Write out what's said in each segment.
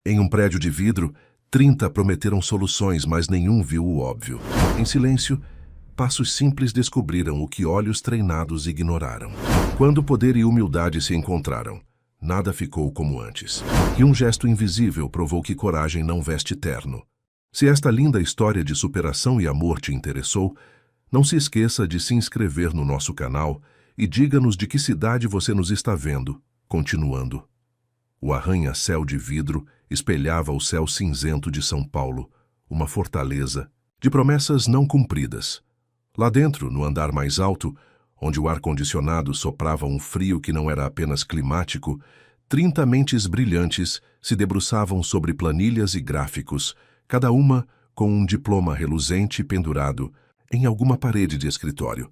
Em um prédio de vidro, 30 prometeram soluções, mas nenhum viu o óbvio. Em silêncio, passos simples descobriram o que olhos treinados ignoraram. Quando poder e humildade se encontraram, nada ficou como antes. E um gesto invisível provou que coragem não veste terno. Se esta linda história de superação e amor te interessou, não se esqueça de se inscrever no nosso canal e diga-nos de que cidade você nos está vendo. Continuando. O arranha-céu de vidro espelhava o céu cinzento de São Paulo, uma fortaleza de promessas não cumpridas. Lá dentro, no andar mais alto, onde o ar-condicionado soprava um frio que não era apenas climático, 30 mentes brilhantes se debruçavam sobre planilhas e gráficos, cada uma com um diploma reluzente pendurado em alguma parede de escritório.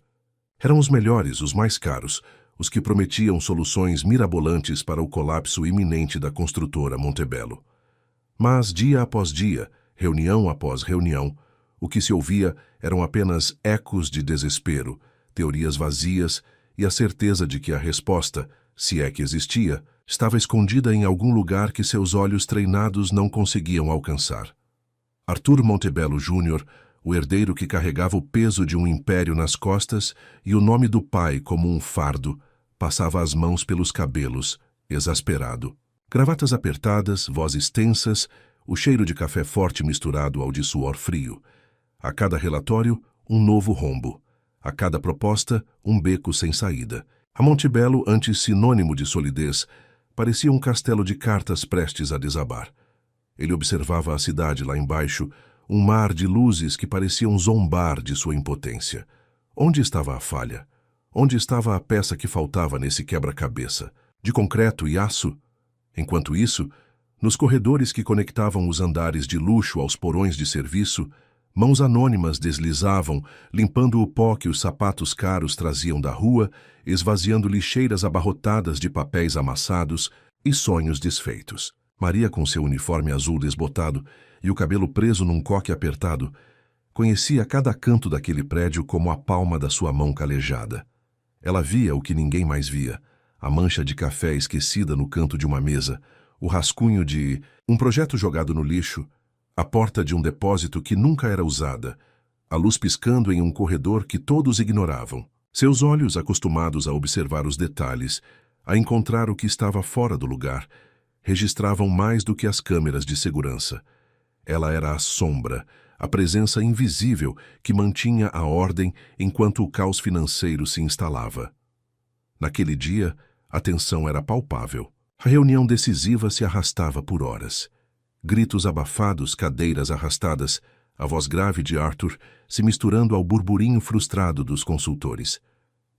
Eram os melhores, os mais caros, os que prometiam soluções mirabolantes para o colapso iminente da construtora Montebello. Mas, dia após dia, reunião após reunião, o que se ouvia eram apenas ecos de desespero, teorias vazias e a certeza de que a resposta, se é que existia, estava escondida em algum lugar que seus olhos treinados não conseguiam alcançar. Arthur Montebello Jr., o herdeiro que carregava o peso de um império nas costas e o nome do pai como um fardo, passava as mãos pelos cabelos, exasperado. Gravatas apertadas, vozes tensas, o cheiro de café forte misturado ao de suor frio. A cada relatório, um novo rombo. A cada proposta, um beco sem saída. A Montebello, antes sinônimo de solidez, parecia um castelo de cartas prestes a desabar. Ele observava a cidade lá embaixo, um mar de luzes que pareciam zombar de sua impotência. Onde estava a falha? Onde estava a peça que faltava nesse quebra-cabeça? De concreto e aço? Enquanto isso, nos corredores que conectavam os andares de luxo aos porões de serviço, mãos anônimas deslizavam, limpando o pó que os sapatos caros traziam da rua, esvaziando lixeiras abarrotadas de papéis amassados e sonhos desfeitos. Maria, com seu uniforme azul desbotado e o cabelo preso num coque apertado, conhecia cada canto daquele prédio como a palma da sua mão calejada. Ela via o que ninguém mais via, a mancha de café esquecida no canto de uma mesa, o rascunho de um projeto jogado no lixo, a porta de um depósito que nunca era usada, a luz piscando em um corredor que todos ignoravam. Seus olhos, acostumados a observar os detalhes, a encontrar o que estava fora do lugar, registravam mais do que as câmeras de segurança. Ela era a sombra, a presença invisível que mantinha a ordem enquanto o caos financeiro se instalava. Naquele dia, a tensão era palpável. A reunião decisiva se arrastava por horas. Gritos abafados, cadeiras arrastadas, a voz grave de Arthur se misturando ao burburinho frustrado dos consultores.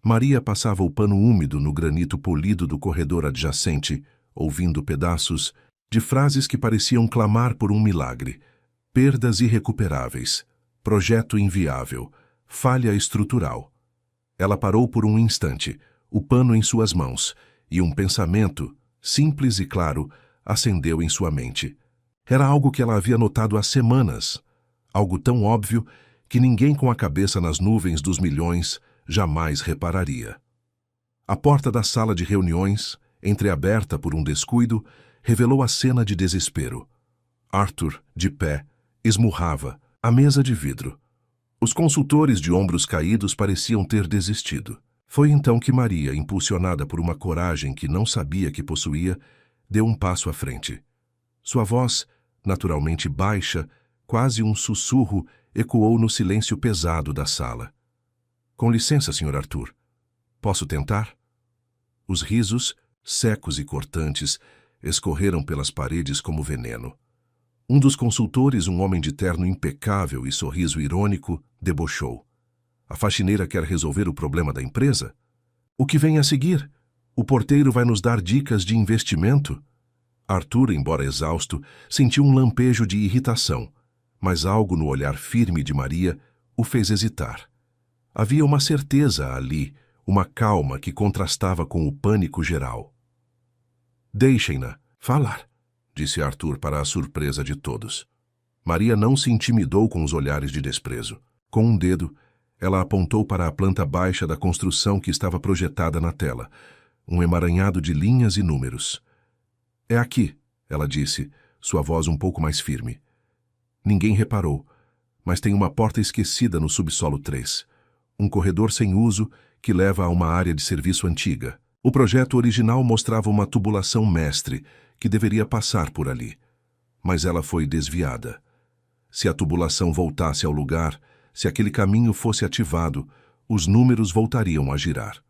Maria passava o pano úmido no granito polido do corredor adjacente, ouvindo pedaços de frases que pareciam clamar por um milagre. Perdas irrecuperáveis, projeto inviável, falha estrutural. Ela parou por um instante, o pano em suas mãos, e um pensamento, simples e claro, acendeu em sua mente. Era algo que ela havia notado há semanas, algo tão óbvio que ninguém com a cabeça nas nuvens dos milhões jamais repararia. A porta da sala de reuniões, entreaberta por um descuido, revelou a cena de desespero. Arthur, de pé, esmurrava a mesa de vidro. Os consultores de ombros caídos pareciam ter desistido. Foi então que Maria, impulsionada por uma coragem que não sabia que possuía, deu um passo à frente. Sua voz, naturalmente baixa, quase um sussurro, ecoou no silêncio pesado da sala. Com licença, Sr. Arthur. Posso tentar? Os risos, secos e cortantes, escorreram pelas paredes como veneno. Um dos consultores, um homem de terno impecável e sorriso irônico, debochou. A faxineira quer resolver o problema da empresa? O que vem a seguir? O porteiro vai nos dar dicas de investimento? Arthur, embora exausto, sentiu um lampejo de irritação, mas algo no olhar firme de Maria o fez hesitar. Havia uma certeza ali, uma calma que contrastava com o pânico geral. Deixem-na falar, disse Arthur para a surpresa de todos. Maria não se intimidou com os olhares de desprezo. Com um dedo, ela apontou para a planta baixa da construção que estava projetada na tela, um emaranhado de linhas e números. É aqui, ela disse, sua voz um pouco mais firme. Ninguém reparou, mas tem uma porta esquecida no subsolo 3. Um corredor sem uso que leva a uma área de serviço antiga. O projeto original mostrava uma tubulação mestre que deveria passar por ali, mas ela foi desviada. Se a tubulação voltasse ao lugar, se aquele caminho fosse ativado, os números voltariam a girar.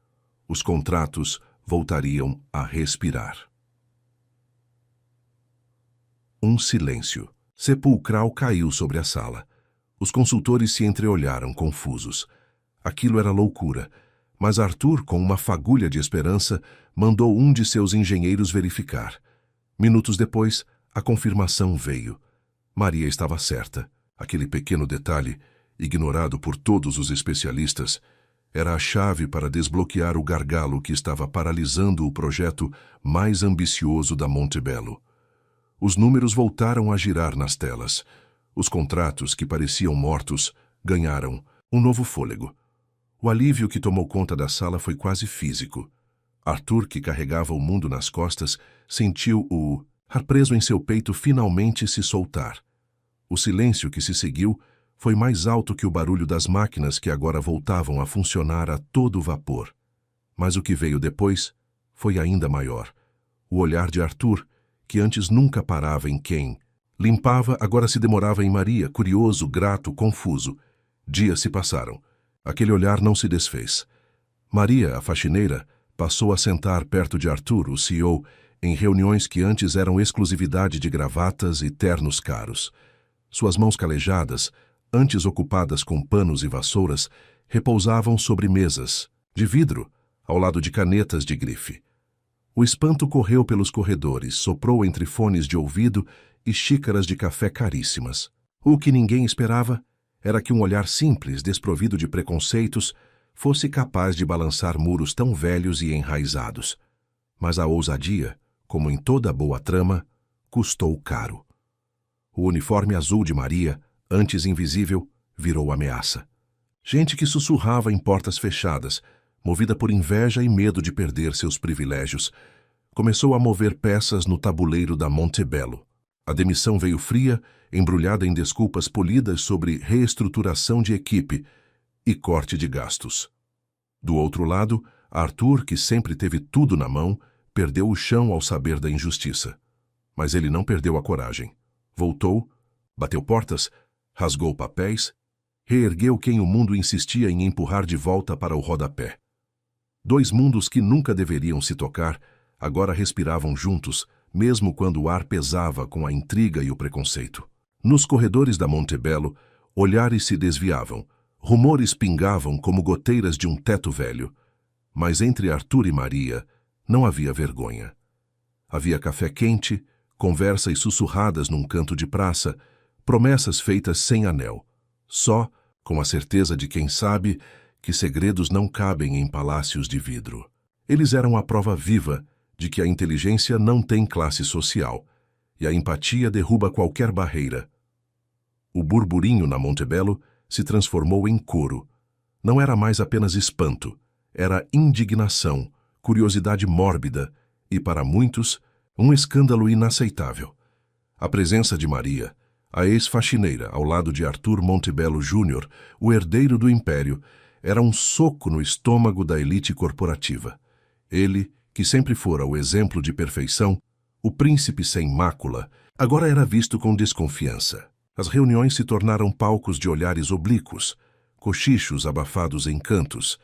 Os contratos voltariam a respirar. Um silêncio sepulcral caiu sobre a sala. Os consultores se entreolharam, confusos. Aquilo era loucura, mas Arthur, com uma fagulha de esperança, mandou um de seus engenheiros verificar. Minutos depois, a confirmação veio. Maria estava certa. Aquele pequeno detalhe, ignorado por todos os especialistas, era a chave para desbloquear o gargalo que estava paralisando o projeto mais ambicioso da Montebello. Os números voltaram a girar nas telas. Os contratos, que pareciam mortos, ganharam um novo fôlego. O alívio que tomou conta da sala foi quase físico. Arthur, que carregava o mundo nas costas, sentiu o ar preso em seu peito finalmente se soltar. O silêncio que se seguiu foi mais alto que o barulho das máquinas que agora voltavam a funcionar a todo vapor. Mas o que veio depois foi ainda maior. O olhar de Arthur, que antes nunca parava em quem limpava, agora se demorava em Maria, curioso, grato, confuso. Dias se passaram. Aquele olhar não se desfez. Maria, a faxineira, passou a sentar perto de Arthur, o CEO, em reuniões que antes eram exclusividade de gravatas e ternos caros. Suas mãos calejadas, antes ocupadas com panos e vassouras, repousavam sobre mesas de vidro, ao lado de canetas de grife. O espanto correu pelos corredores, soprou entre fones de ouvido e xícaras de café caríssimas. O que ninguém esperava era que um olhar simples, desprovido de preconceitos, fosse capaz de balançar muros tão velhos e enraizados. Mas a ousadia, como em toda boa trama, custou caro. O uniforme azul de Maria, antes invisível, virou ameaça. Gente que sussurrava em portas fechadas, movida por inveja e medo de perder seus privilégios, começou a mover peças no tabuleiro da Montebello. A demissão veio fria, embrulhada em desculpas polidas sobre reestruturação de equipe e corte de gastos. Do outro lado, Arthur, que sempre teve tudo na mão, perdeu o chão ao saber da injustiça. Mas ele não perdeu a coragem. Voltou, bateu portas, rasgou papéis, reergueu quem o mundo insistia em empurrar de volta para o rodapé. Dois mundos que nunca deveriam se tocar, agora respiravam juntos, mesmo quando o ar pesava com a intriga e o preconceito. Nos corredores da Montebello, olhares se desviavam, rumores pingavam como goteiras de um teto velho. Mas entre Arthur e Maria não havia vergonha. Havia café quente, conversas sussurradas num canto de praça, promessas feitas sem anel, só com a certeza de quem sabe que segredos não cabem em palácios de vidro. Eles eram a prova viva de que a inteligência não tem classe social, e a empatia derruba qualquer barreira. O burburinho na Montebello se transformou em coro. Não era mais apenas espanto, era indignação, curiosidade mórbida e, para muitos, um escândalo inaceitável. A presença de Maria, a ex-faxineira, ao lado de Arthur Montebello Jr., o herdeiro do império, era um soco no estômago da elite corporativa. Ele, que sempre fora o exemplo de perfeição, o príncipe sem mácula, agora era visto com desconfiança. As reuniões se tornaram palcos de olhares oblíquos, cochichos abafados em cantos,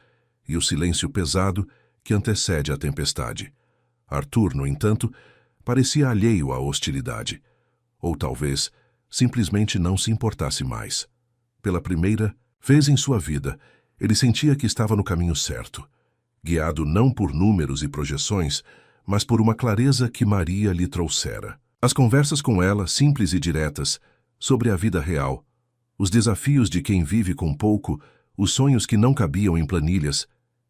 e o silêncio pesado que antecede a tempestade. Arthur, no entanto, parecia alheio à hostilidade. Ou talvez simplesmente não se importasse mais. Pela primeira vez em sua vida, ele sentia que estava no caminho certo, guiado não por números e projeções, mas por uma clareza que Maria lhe trouxera. As conversas com ela, simples e diretas, sobre a vida real, os desafios de quem vive com pouco, os sonhos que não cabiam em planilhas,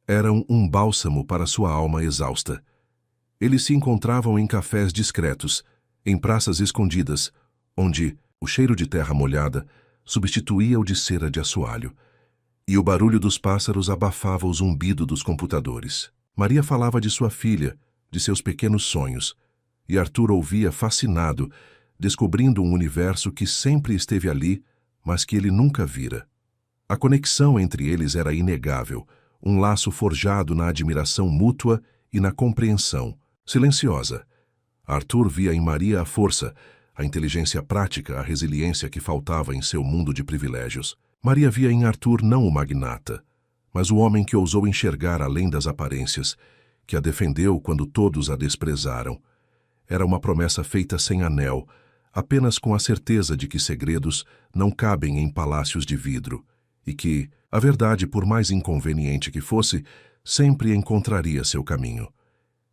eram um bálsamo para sua alma exausta. Eles se encontravam em cafés discretos, em praças escondidas, onde o cheiro de terra molhada substituía o de cera de assoalho, e o barulho dos pássaros abafava o zumbido dos computadores. Maria falava de sua filha, de seus pequenos sonhos, e Arthur ouvia fascinado, descobrindo um universo que sempre esteve ali, mas que ele nunca vira. A conexão entre eles era inegável, um laço forjado na admiração mútua e na compreensão, silenciosa. Arthur via em Maria a força, a inteligência prática, a resiliência que faltava em seu mundo de privilégios. Maria via em Arthur não o magnata, mas o homem que ousou enxergar além das aparências, que a defendeu quando todos a desprezaram. Era uma promessa feita sem anel, apenas com a certeza de que segredos não cabem em palácios de vidro, e que, a verdade, por mais inconveniente que fosse, sempre encontraria seu caminho.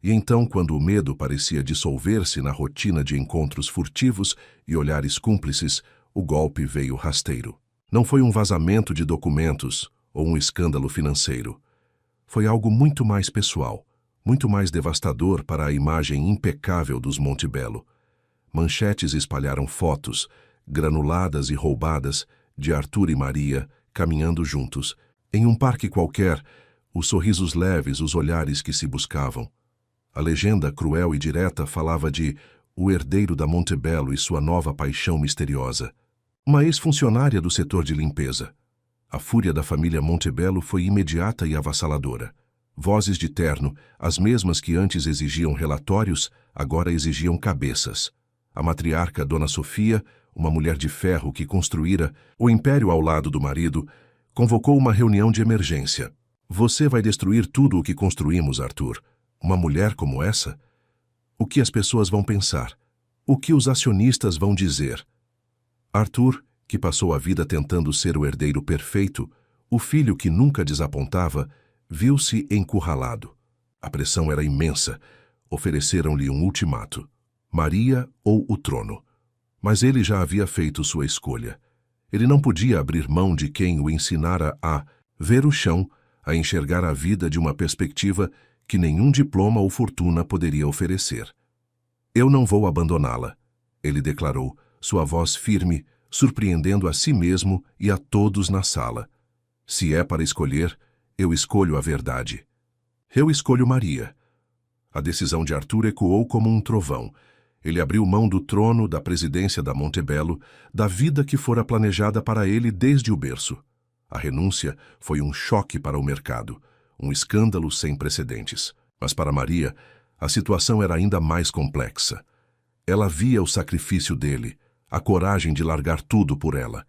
E então, quando o medo parecia dissolver-se na rotina de encontros furtivos e olhares cúmplices, o golpe veio rasteiro. Não foi um vazamento de documentos ou um escândalo financeiro. Foi algo muito mais pessoal, muito mais devastador para a imagem impecável dos Montebello. Manchetes espalharam fotos, granuladas e roubadas, de Arthur e Maria caminhando juntos. Em um parque qualquer, os sorrisos leves, os olhares que se buscavam. A legenda cruel e direta falava de o herdeiro da Montebello e sua nova paixão misteriosa. Uma ex-funcionária do setor de limpeza. A fúria da família Montebello foi imediata e avassaladora. Vozes de terno, as mesmas que antes exigiam relatórios, agora exigiam cabeças. A matriarca Dona Sofia, uma mulher de ferro que construíra o império ao lado do marido, convocou uma reunião de emergência. Você vai destruir tudo o que construímos, Arthur. Uma mulher como essa? O que as pessoas vão pensar? O que os acionistas vão dizer? Arthur, que passou a vida tentando ser o herdeiro perfeito, o filho que nunca desapontava, viu-se encurralado. A pressão era imensa. Ofereceram-lhe um ultimato: Maria ou o trono. Mas ele já havia feito sua escolha. Ele não podia abrir mão de quem o ensinara a ver o chão, a enxergar a vida de uma perspectiva que nenhum diploma ou fortuna poderia oferecer. Eu não vou abandoná-la, ele declarou, sua voz firme, surpreendendo a si mesmo e a todos na sala. Se é para escolher, eu escolho a verdade. Eu escolho Maria. A decisão de Arthur ecoou como um trovão. Ele abriu mão do trono, da presidência da Montebello, da vida que fora planejada para ele desde o berço. A renúncia foi um choque para o mercado, um escândalo sem precedentes. Mas para Maria, a situação era ainda mais complexa. Ela via o sacrifício dele, a coragem de largar tudo por ela.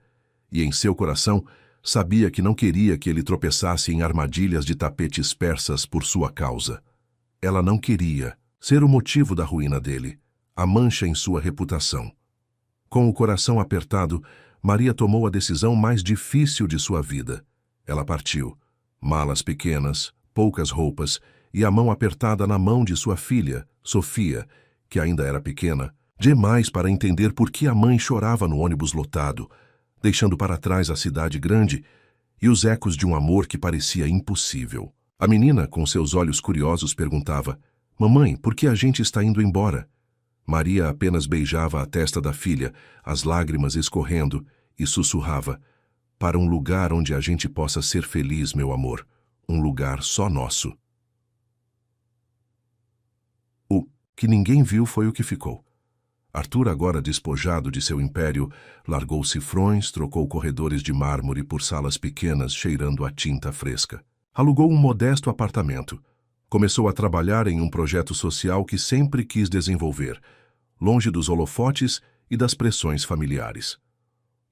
E em seu coração, sabia que não queria que ele tropeçasse em armadilhas de tapetes persas por sua causa. Ela não queria ser o motivo da ruína dele, a mancha em sua reputação. Com o coração apertado, Maria tomou a decisão mais difícil de sua vida. Ela partiu, malas pequenas, poucas roupas e a mão apertada na mão de sua filha, Sofia, que ainda era pequena, demais para entender por que a mãe chorava no ônibus lotado, deixando para trás a cidade grande e os ecos de um amor que parecia impossível. A menina, com seus olhos curiosos, perguntava: Mamãe, por que a gente está indo embora? Maria apenas beijava a testa da filha, as lágrimas escorrendo, e sussurrava: Para um lugar onde a gente possa ser feliz, meu amor. Um lugar só nosso. O que ninguém viu foi o que ficou. Arthur, agora despojado de seu império, largou cifrões, trocou corredores de mármore por salas pequenas cheirando a tinta fresca. Alugou um modesto apartamento. Começou a trabalhar em um projeto social que sempre quis desenvolver, longe dos holofotes e das pressões familiares.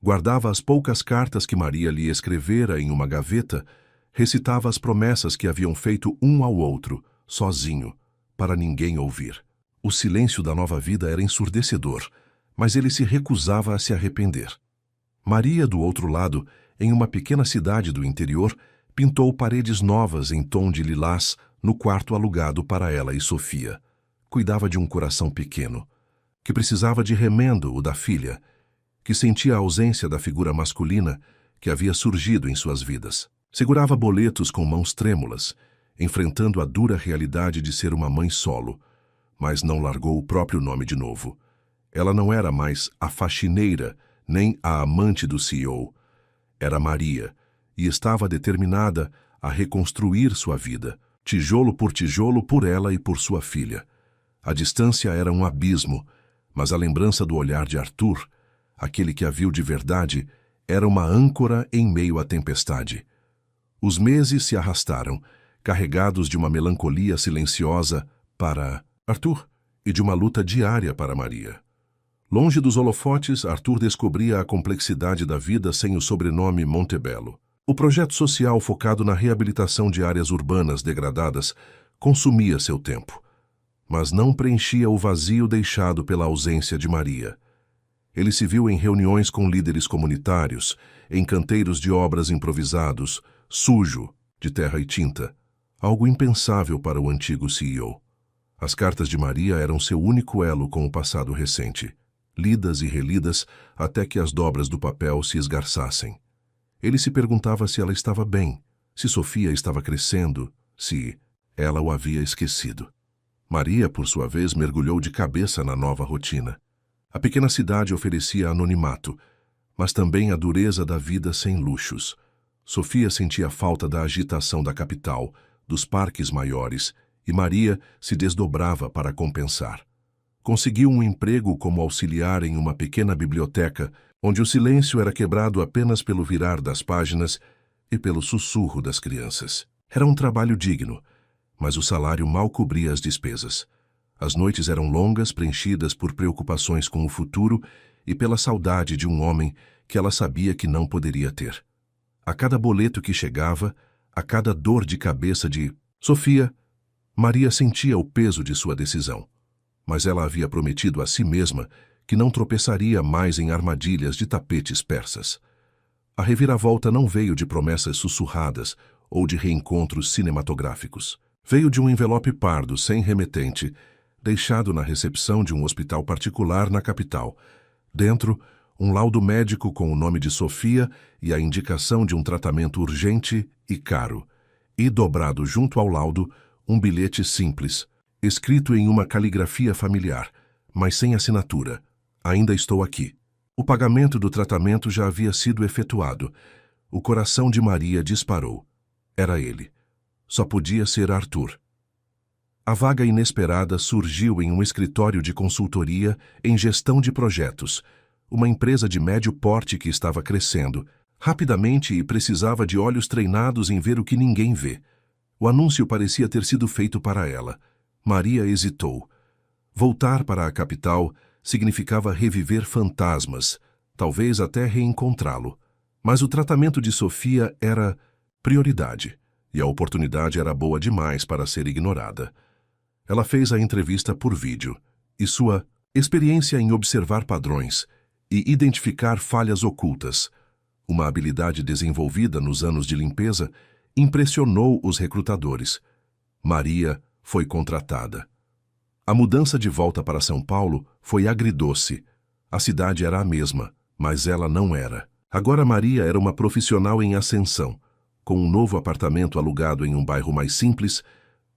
Guardava as poucas cartas que Maria lhe escrevera em uma gaveta, recitava as promessas que haviam feito um ao outro, sozinho, para ninguém ouvir. O silêncio da nova vida era ensurdecedor, mas ele se recusava a se arrepender. Maria, do outro lado, em uma pequena cidade do interior, pintou paredes novas em tom de lilás no quarto alugado para ela e Sofia. Cuidava de um coração pequeno, que precisava de remendo, o da filha, que sentia a ausência da figura masculina que havia surgido em suas vidas. Segurava boletos com mãos trêmulas, enfrentando a dura realidade de ser uma mãe solo, mas não largou o próprio nome de novo. Ela não era mais a faxineira, nem a amante do CEO. Era Maria, e estava determinada a reconstruir sua vida, tijolo por ela e por sua filha. A distância era um abismo, Mas a lembrança do olhar de Arthur, aquele que a viu de verdade, era uma âncora em meio à tempestade. Os meses se arrastaram, carregados de uma melancolia silenciosa para Arthur e de uma luta diária para Maria. Longe dos holofotes, Arthur descobria a complexidade da vida sem o sobrenome Montebello. O projeto social focado na reabilitação de áreas urbanas degradadas consumia seu tempo, mas não preenchia o vazio deixado pela ausência de Maria. Ele se viu em reuniões com líderes comunitários, em canteiros de obras improvisados, sujo, de terra e tinta, algo impensável para o antigo CEO. As cartas de Maria eram seu único elo com o passado recente, lidas e relidas até que as dobras do papel se esgarçassem. Ele se perguntava se ela estava bem, se Sofia estava crescendo, se ela o havia esquecido. Maria, por sua vez, mergulhou de cabeça na nova rotina. A pequena cidade oferecia anonimato, mas também a dureza da vida sem luxos. Sofia sentia falta da agitação da capital, dos parques maiores, e Maria se desdobrava para compensar. Conseguiu um emprego como auxiliar em uma pequena biblioteca, onde o silêncio era quebrado apenas pelo virar das páginas e pelo sussurro das crianças. Era um trabalho digno, mas o salário mal cobria as despesas. As noites eram longas, preenchidas por preocupações com o futuro e pela saudade de um homem que ela sabia que não poderia ter. A cada boleto que chegava, a cada dor de cabeça de Sofia, Maria sentia o peso de sua decisão. Mas ela havia prometido a si mesma que não tropeçaria mais em armadilhas de tapetes persas. A reviravolta não veio de promessas sussurradas ou de reencontros cinematográficos. Veio de um envelope pardo, sem remetente, deixado na recepção de um hospital particular na capital. Dentro, um laudo médico com o nome de Sofia e a indicação de um tratamento urgente e caro. E, dobrado junto ao laudo, um bilhete simples, escrito em uma caligrafia familiar, mas sem assinatura. Ainda estou aqui. O pagamento do tratamento já havia sido efetuado. O coração de Maria disparou. Era ele. Só podia ser Arthur. A vaga inesperada surgiu em um escritório de consultoria em gestão de projetos, uma empresa de médio porte que estava crescendo, rapidamente e precisava de olhos treinados em ver o que ninguém vê. O anúncio parecia ter sido feito para ela. Maria hesitou. Voltar para a capital significava reviver fantasmas, talvez até reencontrá-lo. Mas o tratamento de Sofia era prioridade, e a oportunidade era boa demais para ser ignorada. Ela fez a entrevista por vídeo, e sua experiência em observar padrões e identificar falhas ocultas, uma habilidade desenvolvida nos anos de limpeza, impressionou os recrutadores. Maria foi contratada. A mudança de volta para São Paulo foi agridoce. A cidade era a mesma, mas ela não era. Agora Maria era uma profissional em ascensão, com um novo apartamento alugado em um bairro mais simples,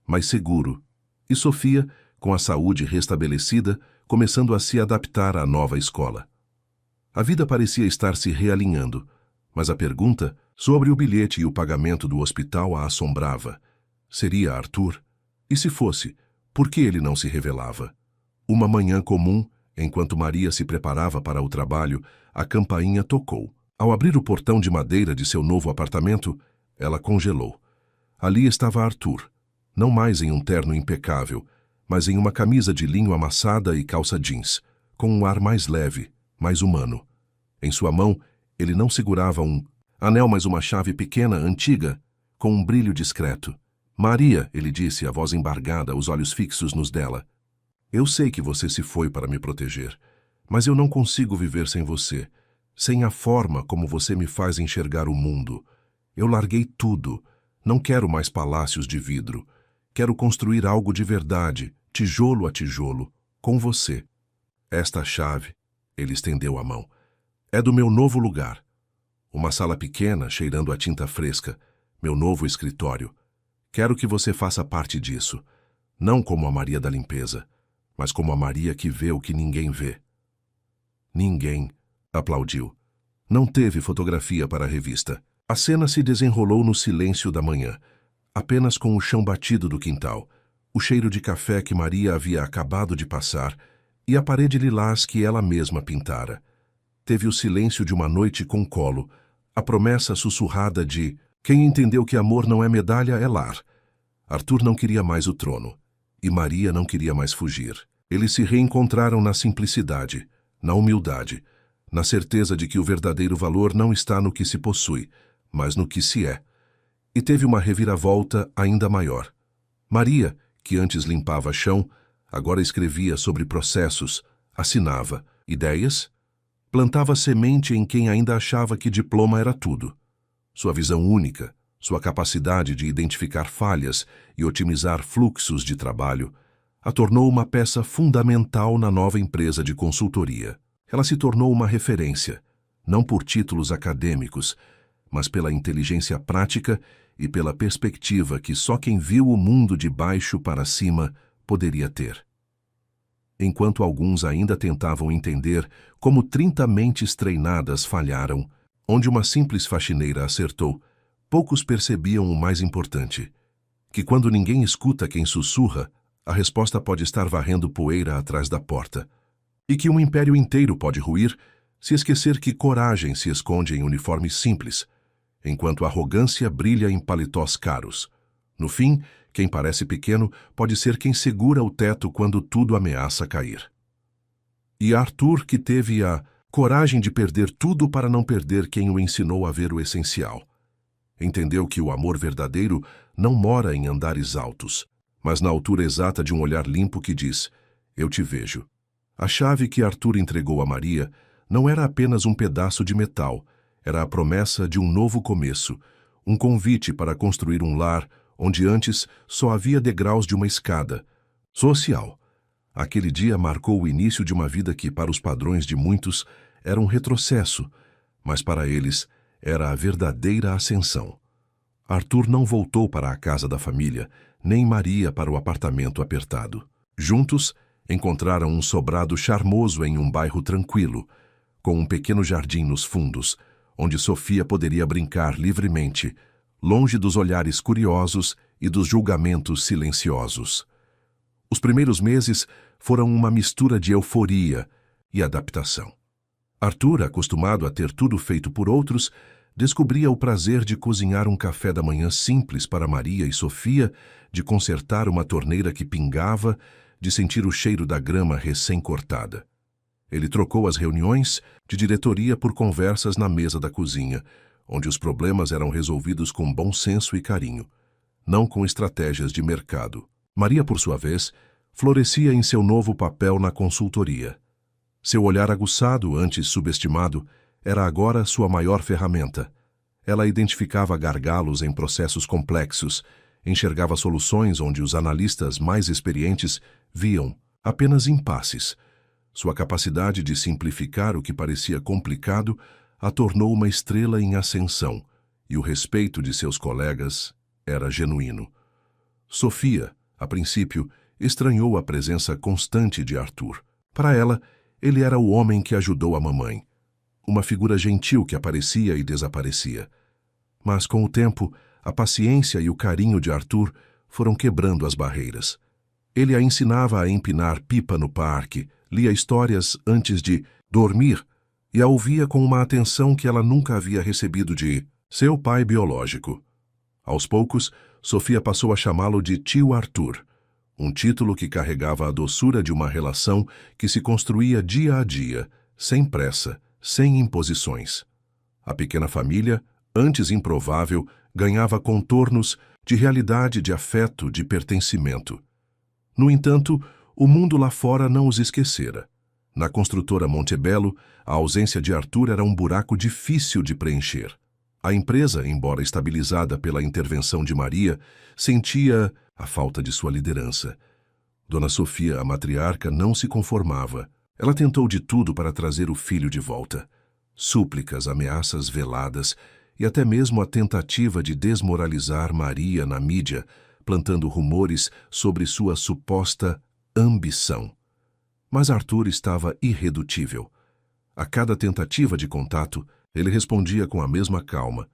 mais seguro, e Sofia, com a saúde restabelecida, começando a se adaptar à nova escola. A vida parecia estar se realinhando, mas a pergunta sobre o bilhete e o pagamento do hospital a assombrava. Seria Arthur? E se fosse, por que ele não se revelava? Uma manhã comum, enquanto Maria se preparava para o trabalho, a campainha tocou. Ao abrir o portão de madeira de seu novo apartamento, ela congelou. Ali estava Arthur, não mais em um terno impecável, mas em uma camisa de linho amassada e calça jeans, com um ar mais leve, mais humano. Em sua mão, ele não segurava um anel, mas uma chave pequena, antiga, com um brilho discreto. Maria, ele disse, a voz embargada, os olhos fixos nos dela. Eu sei que você se foi para me proteger, mas eu não consigo viver sem você, sem a forma como você me faz enxergar o mundo. Eu larguei tudo. Não quero mais palácios de vidro. Quero construir algo de verdade, tijolo a tijolo, com você. Esta chave, ele estendeu a mão, é do meu novo lugar. Uma sala pequena, cheirando a tinta fresca, meu novo escritório. Quero que você faça parte disso, não como a Maria da limpeza, mas como a Maria que vê o que ninguém vê. Ninguém, aplaudiu. Não teve fotografia para a revista. A cena se desenrolou no silêncio da manhã, apenas com o chão batido do quintal, o cheiro de café que Maria havia acabado de passar e a parede lilás que ela mesma pintara. Teve o silêncio de uma noite com colo, a promessa sussurrada de quem entendeu que amor não é medalha é lar. Arthur não queria mais o trono, e Maria não queria mais fugir. Eles se reencontraram na simplicidade, na humildade, na certeza de que o verdadeiro valor não está no que se possui, mas no que se é. E teve uma reviravolta ainda maior. Maria, que antes limpava chão, agora escrevia sobre processos, assinava ideias, plantava semente em quem ainda achava que diploma era tudo. Sua visão única, sua capacidade de identificar falhas e otimizar fluxos de trabalho, a tornou uma peça fundamental na nova empresa de consultoria. Ela se tornou uma referência, não por títulos acadêmicos, mas pela inteligência prática e pela perspectiva que só quem viu o mundo de baixo para cima poderia ter. Enquanto alguns ainda tentavam entender como 30 mentes treinadas falharam, onde uma simples faxineira acertou, poucos percebiam o mais importante, que quando ninguém escuta quem sussurra, a resposta pode estar varrendo poeira atrás da porta, e que um império inteiro pode ruir se esquecer que coragem se esconde em uniformes simples, enquanto arrogância brilha em paletós caros. No fim, quem parece pequeno pode ser quem segura o teto quando tudo ameaça cair. E Arthur, que teve a coragem de perder tudo para não perder quem o ensinou a ver o essencial. Entendeu que o amor verdadeiro não mora em andares altos, mas na altura exata de um olhar limpo que diz, eu te vejo. A chave que Arthur entregou a Maria não era apenas um pedaço de metal, era a promessa de um novo começo, um convite para construir um lar onde antes só havia degraus de uma escada. Social. Aquele dia marcou o início de uma vida que, para os padrões de muitos, era um retrocesso, mas para eles era a verdadeira ascensão. Arthur não voltou para a casa da família, nem Maria para o apartamento apertado. Juntos, encontraram um sobrado charmoso em um bairro tranquilo, com um pequeno jardim nos fundos, onde Sofia poderia brincar livremente, longe dos olhares curiosos e dos julgamentos silenciosos. Os primeiros meses foram uma mistura de euforia e adaptação. Arthur, acostumado a ter tudo feito por outros, descobria o prazer de cozinhar um café da manhã simples para Maria e Sofia, de consertar uma torneira que pingava, de sentir o cheiro da grama recém-cortada. Ele trocou as reuniões de diretoria por conversas na mesa da cozinha, onde os problemas eram resolvidos com bom senso e carinho, não com estratégias de mercado. Maria, por sua vez, florescia em seu novo papel na consultoria. Seu olhar aguçado, antes subestimado, era agora sua maior ferramenta. Ela identificava gargalos em processos complexos, enxergava soluções onde os analistas mais experientes viam apenas impasses. Sua capacidade de simplificar o que parecia complicado a tornou uma estrela em ascensão, e o respeito de seus colegas era genuíno. Sofia, a princípio, estranhou a presença constante de Arthur. Para ela, ele era o homem que ajudou a mamãe, uma figura gentil que aparecia e desaparecia. Mas, com o tempo, a paciência e o carinho de Arthur foram quebrando as barreiras. Ele a ensinava a empinar pipa no parque, lia histórias antes de dormir e a ouvia com uma atenção que ela nunca havia recebido de seu pai biológico. Aos poucos, Sofia passou a chamá-lo de tio Arthur, um título que carregava a doçura de uma relação que se construía dia a dia, sem pressa, sem imposições. A pequena família, antes improvável, ganhava contornos de realidade, de afeto, de pertencimento. No entanto, o mundo lá fora não os esquecera. Na construtora Montebello, a ausência de Arthur era um buraco difícil de preencher. A empresa, embora estabilizada pela intervenção de Maria, sentia a falta de sua liderança. Dona Sofia, a matriarca, não se conformava. Ela tentou de tudo para trazer o filho de volta. Súplicas, ameaças veladas e até mesmo a tentativa de desmoralizar Maria na mídia, plantando rumores sobre sua suposta ambição. Mas Arthur estava irredutível. A cada tentativa de contato, ele respondia com a mesma calma.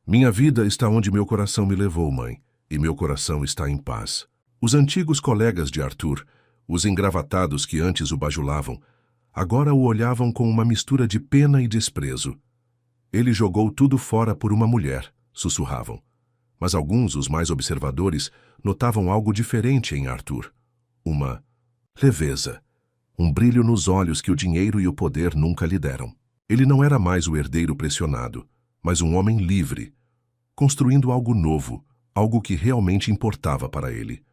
Minha vida está onde meu coração me levou, mãe, e meu coração está em paz. Os antigos colegas de Arthur, Os engravatados que antes o bajulavam, agora o olhavam com uma mistura de pena e desprezo. Ele jogou tudo fora por uma mulher, sussurravam. Mas alguns, os mais observadores, notavam algo diferente em Arthur. Uma leveza, um brilho nos olhos que o dinheiro e o poder nunca lhe deram. Ele não era mais o herdeiro pressionado, mas um homem livre, construindo algo novo, algo que realmente importava para ele.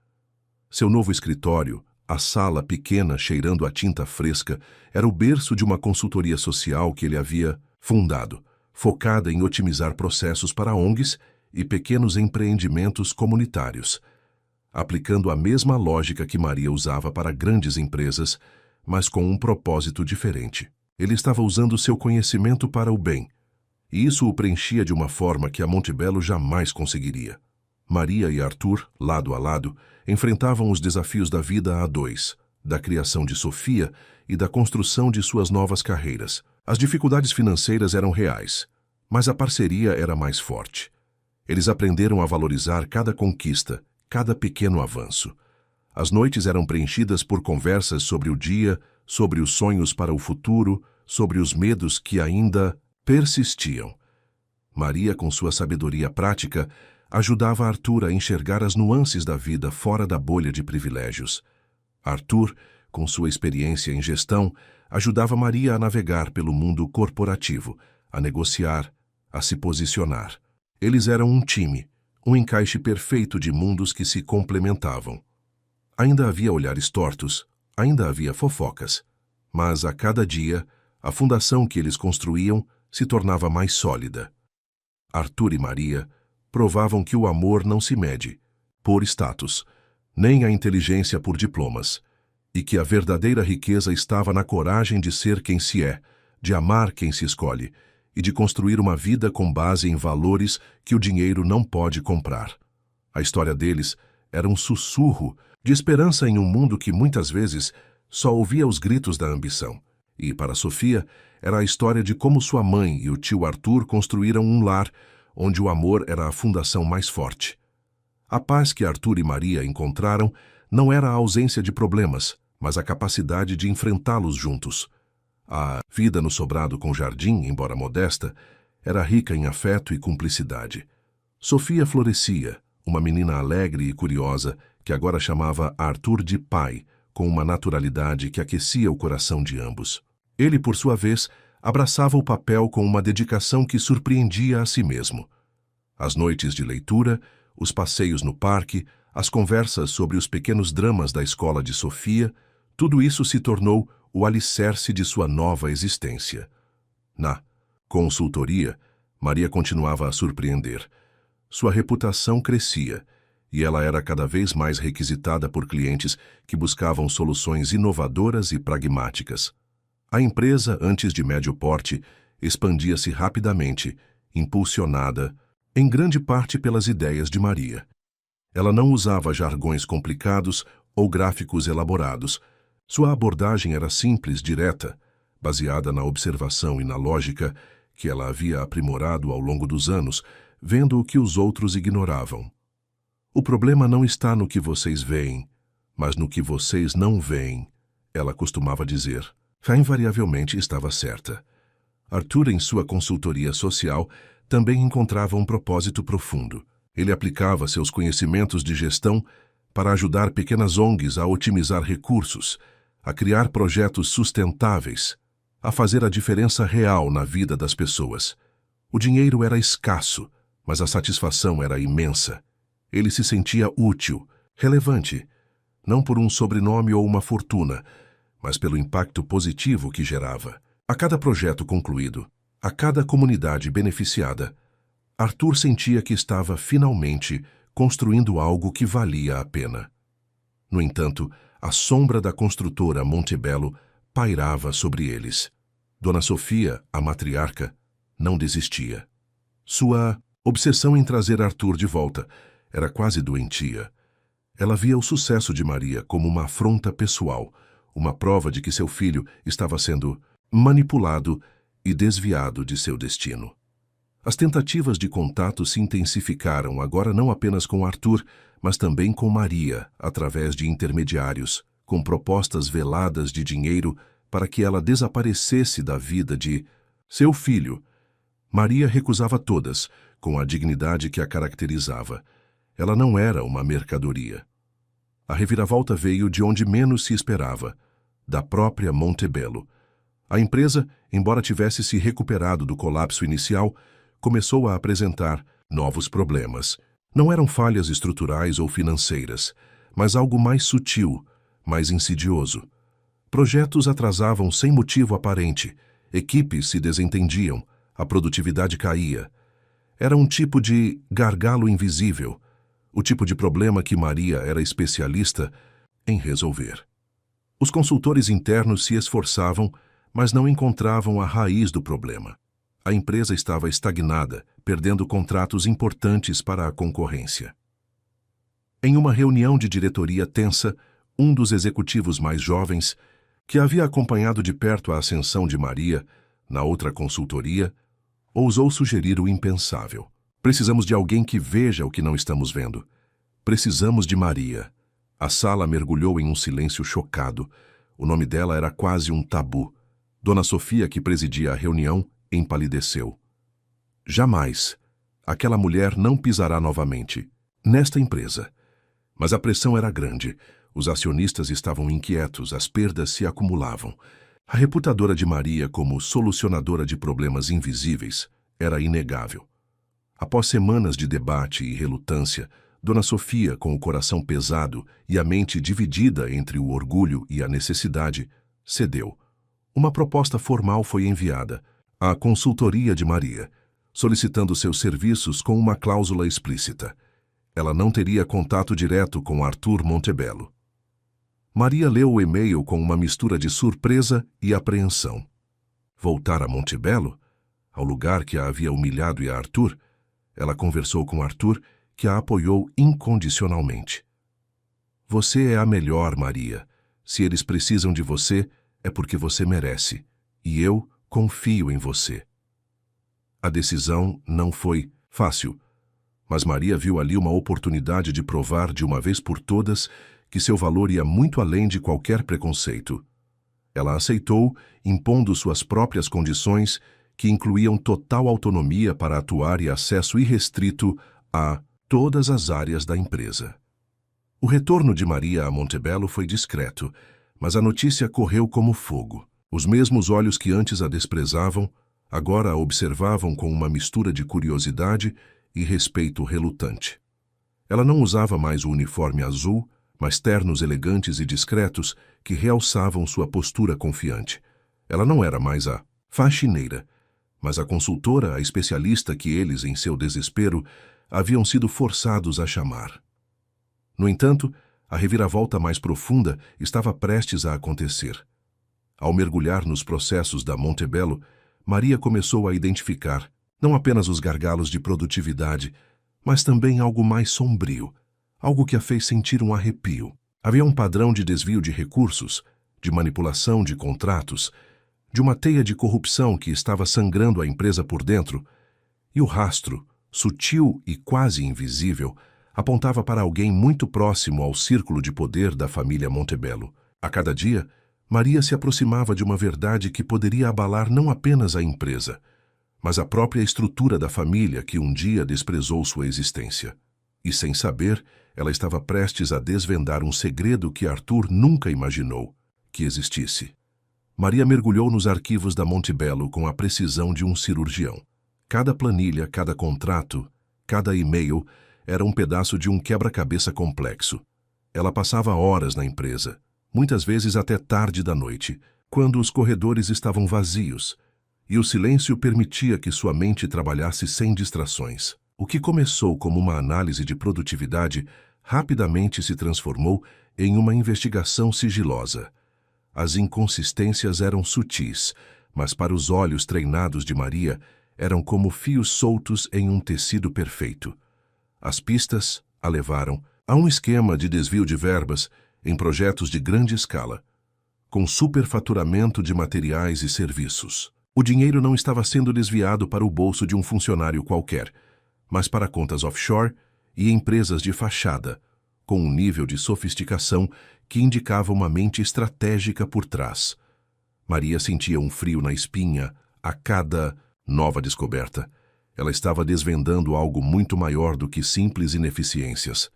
Seu novo escritório, a sala pequena cheirando a tinta fresca, era o berço de uma consultoria social que ele havia fundado, focada em otimizar processos para ONGs e pequenos empreendimentos comunitários, aplicando a mesma lógica que Maria usava para grandes empresas, mas com um propósito diferente. Ele estava usando seu conhecimento para o bem, e isso o preenchia de uma forma que a Montebello jamais conseguiria. Maria e Arthur, lado a lado, enfrentavam os desafios da vida a dois, da criação de Sofia e da construção de suas novas carreiras. As dificuldades financeiras eram reais, mas a parceria era mais forte. Eles aprenderam a valorizar cada conquista, cada pequeno avanço. As noites eram preenchidas por conversas sobre o dia, sobre os sonhos para o futuro, sobre os medos que ainda persistiam. Maria, com sua sabedoria prática, ajudava Arthur a enxergar as nuances da vida fora da bolha de privilégios. Arthur, com sua experiência em gestão, ajudava Maria a navegar pelo mundo corporativo, a negociar, a se posicionar. Eles eram um time, um encaixe perfeito de mundos que se complementavam. Ainda havia olhares tortos, ainda havia fofocas, mas a cada dia, a fundação que eles construíam se tornava mais sólida. Arthur e Maria provavam que o amor não se mede por status, nem a inteligência por diplomas, e que a verdadeira riqueza estava na coragem de ser quem se é, de amar quem se escolhe, e de construir uma vida com base em valores que o dinheiro não pode comprar. A história deles era um sussurro de esperança em um mundo que muitas vezes só ouvia os gritos da ambição. E, para Sofia, era a história de como sua mãe e o tio Arthur construíram um lar onde o amor era a fundação mais forte. A paz que Arthur e Maria encontraram não era a ausência de problemas, mas a capacidade de enfrentá-los juntos. A vida no sobrado com jardim, embora modesta, era rica em afeto e cumplicidade. Sofia florescia, uma menina alegre e curiosa que agora chamava Arthur de pai, com uma naturalidade que aquecia o coração de ambos. Ele, por sua vez, abraçava o papel com uma dedicação que surpreendia a si mesmo. As noites de leitura, os passeios no parque, as conversas sobre os pequenos dramas da escola de Sofia, tudo isso se tornou o alicerce de sua nova existência. Na consultoria, Maria continuava a surpreender. Sua reputação crescia, e ela era cada vez mais requisitada por clientes que buscavam soluções inovadoras e pragmáticas. A empresa, antes de médio porte, expandia-se rapidamente, impulsionada, em grande parte pelas ideias de Maria. Ela não usava jargões complicados ou gráficos elaborados. Sua abordagem era simples, direta, baseada na observação e na lógica que ela havia aprimorado ao longo dos anos, vendo o que os outros ignoravam. O problema não está no que vocês veem, mas no que vocês não veem, ela costumava dizer. Invariavelmente estava certa. Arthur, em sua consultoria social, também encontrava um propósito profundo. Ele aplicava seus conhecimentos de gestão para ajudar pequenas ONGs a otimizar recursos, a criar projetos sustentáveis, a fazer a diferença real na vida das pessoas. O dinheiro era escasso, mas a satisfação era imensa. Ele se sentia útil, relevante, não por um sobrenome ou uma fortuna, mas pelo impacto positivo que gerava. A cada projeto concluído, a cada comunidade beneficiada, Arthur sentia que estava finalmente construindo algo que valia a pena. No entanto, a sombra da construtora Montebello pairava sobre eles. Dona Sofia, a matriarca, não desistia. Sua obsessão em trazer Arthur de volta era quase doentia. Ela via o sucesso de Maria como uma afronta pessoal, uma prova de que seu filho estava sendo manipulado e desviado de seu destino. As tentativas de contato se intensificaram agora não apenas com Arthur, mas também com Maria, através de intermediários, com propostas veladas de dinheiro para que ela desaparecesse da vida de seu filho. Maria recusava todas, com a dignidade que a caracterizava. Ela não era uma mercadoria. A reviravolta veio de onde menos se esperava, da própria Montebello. A empresa, embora tivesse se recuperado do colapso inicial, começou a apresentar novos problemas. Não eram falhas estruturais ou financeiras, mas algo mais sutil, mais insidioso. Projetos atrasavam sem motivo aparente, equipes se desentendiam, a produtividade caía. Era um tipo de gargalo invisível, o tipo de problema que Maria era especialista em resolver. Os consultores internos se esforçavam, mas não encontravam a raiz do problema. A empresa estava estagnada, perdendo contratos importantes para a concorrência. Em uma reunião de diretoria tensa, um dos executivos mais jovens, que havia acompanhado de perto a ascensão de Maria, na outra consultoria, ousou sugerir o impensável. Precisamos de alguém que veja o que não estamos vendo. Precisamos de Maria. A sala mergulhou em um silêncio chocado. O nome dela era quase um tabu. Dona Sofia, que presidia a reunião, empalideceu. Jamais. Aquela mulher não pisará novamente. Nesta empresa. Mas a pressão era grande. Os acionistas estavam inquietos, as perdas se acumulavam. A reputadora de Maria como solucionadora de problemas invisíveis era inegável. Após semanas de debate e relutância, Dona Sofia, com o coração pesado e a mente dividida entre o orgulho e a necessidade, cedeu. Uma proposta formal foi enviada à consultoria de Maria, solicitando seus serviços com uma cláusula explícita. Ela não teria contato direto com Arthur Montebello. Maria leu o e-mail com uma mistura de surpresa e apreensão. Voltar a Montebello? Ao lugar que a havia humilhado e a Arthur? Ela conversou com Arthur, que a apoiou incondicionalmente. Você é a melhor, Maria. Se eles precisam de você, é porque você merece. E eu confio em você. A decisão não foi fácil, mas Maria viu ali uma oportunidade de provar de uma vez por todas que seu valor ia muito além de qualquer preconceito. Ela aceitou, impondo suas próprias condições, que incluíam total autonomia para atuar e acesso irrestrito a todas as áreas da empresa. O retorno de Maria a Montebello foi discreto, mas a notícia correu como fogo. Os mesmos olhos que antes a desprezavam, agora a observavam com uma mistura de curiosidade e respeito relutante. Ela não usava mais o uniforme azul, mas ternos elegantes e discretos que realçavam sua postura confiante. Ela não era mais a faxineira, mas a consultora, a especialista que eles, em seu desespero, haviam sido forçados a chamar. No entanto, a reviravolta mais profunda estava prestes a acontecer. Ao mergulhar nos processos da Montebello, Maria começou a identificar não apenas os gargalos de produtividade, mas também algo mais sombrio, algo que a fez sentir um arrepio. Havia um padrão de desvio de recursos, de manipulação de contratos, de uma teia de corrupção que estava sangrando a empresa por dentro, e o rastro, sutil e quase invisível, apontava para alguém muito próximo ao círculo de poder da família Montebello. A cada dia, Maria se aproximava de uma verdade que poderia abalar não apenas a empresa, mas a própria estrutura da família que um dia desprezou sua existência. E sem saber, ela estava prestes a desvendar um segredo que Arthur nunca imaginou que existisse. Maria mergulhou nos arquivos da Montebello com a precisão de um cirurgião. Cada planilha, cada contrato, cada e-mail era um pedaço de um quebra-cabeça complexo. Ela passava horas na empresa, muitas vezes até tarde da noite, quando os corredores estavam vazios, e o silêncio permitia que sua mente trabalhasse sem distrações. O que começou como uma análise de produtividade rapidamente se transformou em uma investigação sigilosa. As inconsistências eram sutis, mas para os olhos treinados de Maria eram como fios soltos em um tecido perfeito. As pistas a levaram a um esquema de desvio de verbas em projetos de grande escala, com superfaturamento de materiais e serviços. O dinheiro não estava sendo desviado para o bolso de um funcionário qualquer, mas para contas offshore e empresas de fachada, com um nível de sofisticação que indicava uma mente estratégica por trás. Maria sentia um frio na espinha a cada nova descoberta. Ela estava desvendando algo muito maior do que simples ineficiências.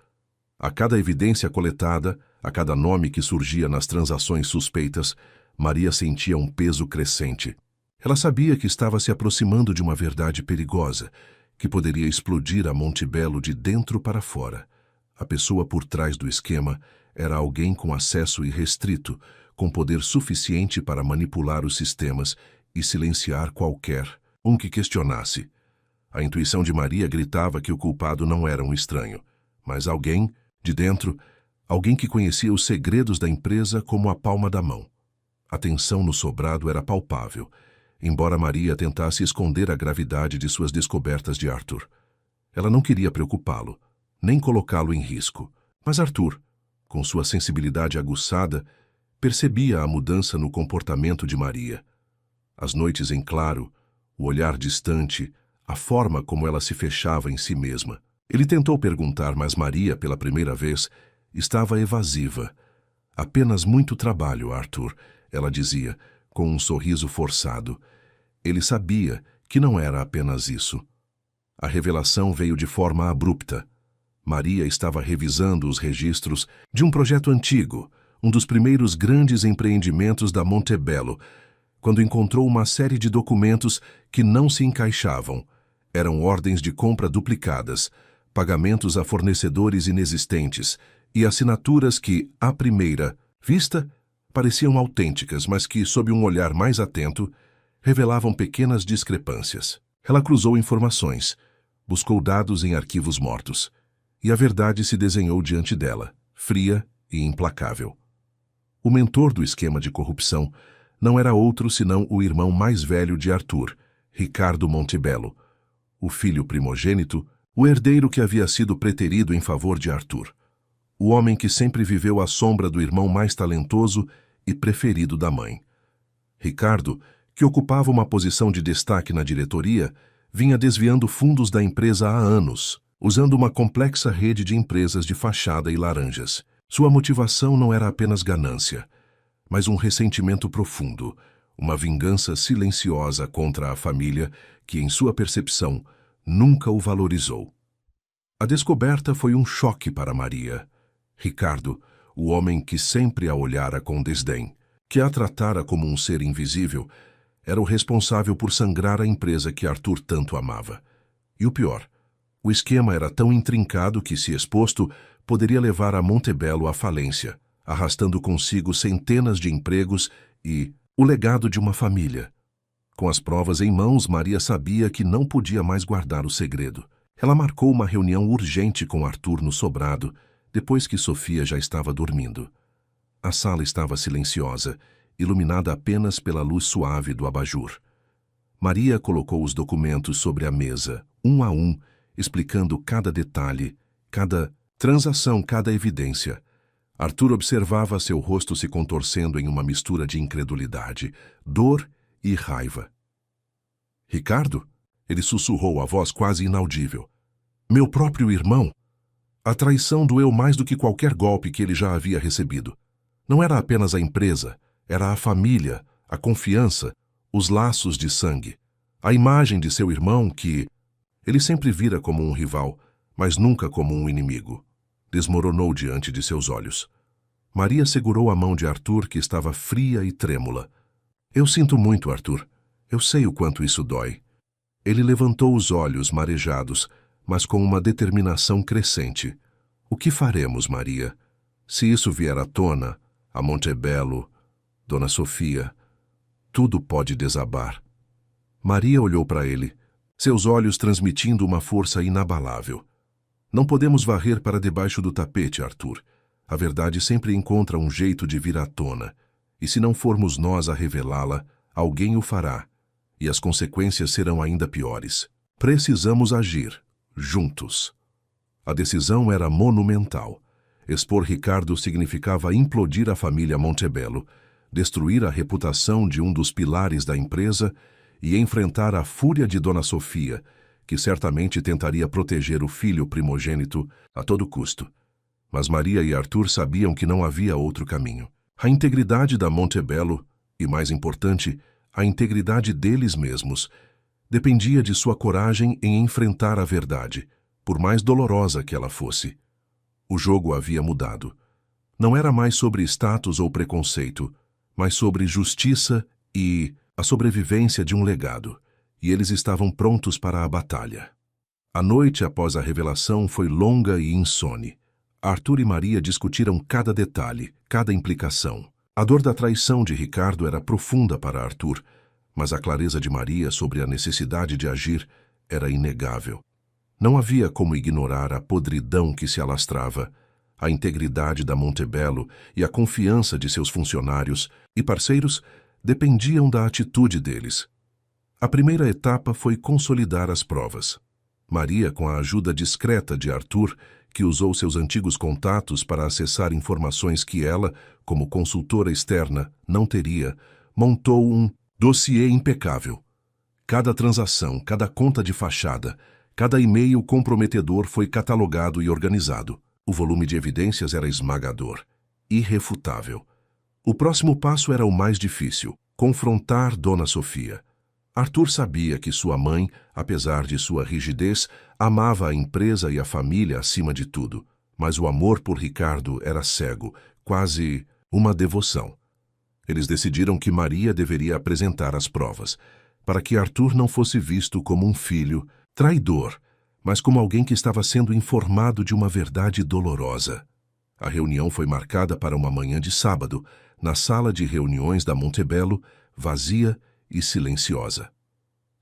A cada evidência coletada, a cada nome que surgia nas transações suspeitas, Maria sentia um peso crescente. Ela sabia que estava se aproximando de uma verdade perigosa, que poderia explodir a Montebello de dentro para fora. A pessoa por trás do esquema era alguém com acesso irrestrito, com poder suficiente para manipular os sistemas e silenciar qualquer um que questionasse. A intuição de Maria gritava que o culpado não era um estranho, mas alguém, de dentro, alguém que conhecia os segredos da empresa como a palma da mão. A tensão no sobrado era palpável, embora Maria tentasse esconder a gravidade de suas descobertas de Arthur. Ela não queria preocupá-lo, nem colocá-lo em risco. Mas Arthur, com sua sensibilidade aguçada, percebia a mudança no comportamento de Maria. As noites em claro, o olhar distante, a forma como ela se fechava em si mesma. Ele tentou perguntar, mas Maria, pela primeira vez, estava evasiva. Apenas muito trabalho, Arthur, ela dizia, com um sorriso forçado. Ele sabia que não era apenas isso. A revelação veio de forma abrupta. Maria estava revisando os registros de um projeto antigo, um dos primeiros grandes empreendimentos da Montebello, quando encontrou uma série de documentos que não se encaixavam. Eram ordens de compra duplicadas, pagamentos a fornecedores inexistentes e assinaturas que, à primeira vista, pareciam autênticas, mas que, sob um olhar mais atento, revelavam pequenas discrepâncias. Ela cruzou informações, buscou dados em arquivos mortos, e a verdade se desenhou diante dela, fria e implacável. O mentor do esquema de corrupção não era outro senão o irmão mais velho de Arthur, Ricardo Montebello, o filho primogênito, o herdeiro que havia sido preterido em favor de Arthur, o homem que sempre viveu à sombra do irmão mais talentoso e preferido da mãe. Ricardo, que ocupava uma posição de destaque na diretoria, vinha desviando fundos da empresa há anos, usando uma complexa rede de empresas de fachada e laranjas. Sua motivação não era apenas ganância, mas um ressentimento profundo, uma vingança silenciosa contra a família que, em sua percepção, nunca o valorizou. A descoberta foi um choque para Maria. Ricardo, o homem que sempre a olhara com desdém, que a tratara como um ser invisível, era o responsável por sangrar a empresa que Arthur tanto amava. E o pior, o esquema era tão intrincado que, se exposto, poderia levar a Montebello à falência, arrastando consigo centenas de empregos e o legado de uma família. Com as provas em mãos, Maria sabia que não podia mais guardar o segredo. Ela marcou uma reunião urgente com Arthur no sobrado, depois que Sofia já estava dormindo. A sala estava silenciosa, iluminada apenas pela luz suave do abajur. Maria colocou os documentos sobre a mesa, um a um, explicando cada detalhe, cada transação, cada evidência. Arthur observava seu rosto se contorcendo em uma mistura de incredulidade, dor e raiva. Ricardo? Ele sussurrou a voz quase inaudível. Meu próprio irmão? A traição doeu mais do que qualquer golpe que ele já havia recebido. Não era apenas a empresa, era a família, a confiança, os laços de sangue. A imagem de seu irmão que ele sempre vira como um rival, mas nunca como um inimigo. Desmoronou diante de seus olhos. Maria segurou a mão de Arthur, que estava fria e trêmula. Eu sinto muito, Arthur. Eu sei o quanto isso dói. Ele levantou os olhos marejados, mas com uma determinação crescente. O que faremos, Maria? Se isso vier à tona, a Montebello, Dona Sofia, tudo pode desabar. Maria olhou para ele, seus olhos transmitindo uma força inabalável. Não podemos varrer para debaixo do tapete, Arthur. A verdade sempre encontra um jeito de vir à tona, e se não formos nós a revelá-la, alguém o fará, e as consequências serão ainda piores. Precisamos agir, juntos. A decisão era monumental. Expor Ricardo significava implodir a família Montebello, destruir a reputação de um dos pilares da empresa e enfrentar a fúria de Dona Sofia, que certamente tentaria proteger o filho primogênito a todo custo. Mas Maria e Arthur sabiam que não havia outro caminho. A integridade da Montebello, e mais importante, a integridade deles mesmos, dependia de sua coragem em enfrentar a verdade, por mais dolorosa que ela fosse. O jogo havia mudado. Não era mais sobre status ou preconceito, mas sobre justiça e a sobrevivência de um legado, e eles estavam prontos para a batalha. A noite após a revelação foi longa e insone. Arthur e Maria discutiram cada detalhe, cada implicação. A dor da traição de Ricardo era profunda para Arthur, mas a clareza de Maria sobre a necessidade de agir era inegável. Não havia como ignorar a podridão que se alastrava, a integridade da Montebello e a confiança de seus funcionários e parceiros dependiam da atitude deles. A primeira etapa foi consolidar as provas. Maria, com a ajuda discreta de Arthur, que usou seus antigos contatos para acessar informações que ela, como consultora externa, não teria, montou um dossiê impecável. Cada transação, cada conta de fachada, cada e-mail comprometedor foi catalogado e organizado. O volume de evidências era esmagador, irrefutável. O próximo passo era o mais difícil: confrontar Dona Sofia. Arthur sabia que sua mãe, apesar de sua rigidez, amava a empresa e a família acima de tudo, mas o amor por Ricardo era cego, quase uma devoção. Eles decidiram que Maria deveria apresentar as provas, para que Arthur não fosse visto como um filho traidor, mas como alguém que estava sendo informado de uma verdade dolorosa. A reunião foi marcada para uma manhã de sábado, na sala de reuniões da Montebello, vazia e silenciosa.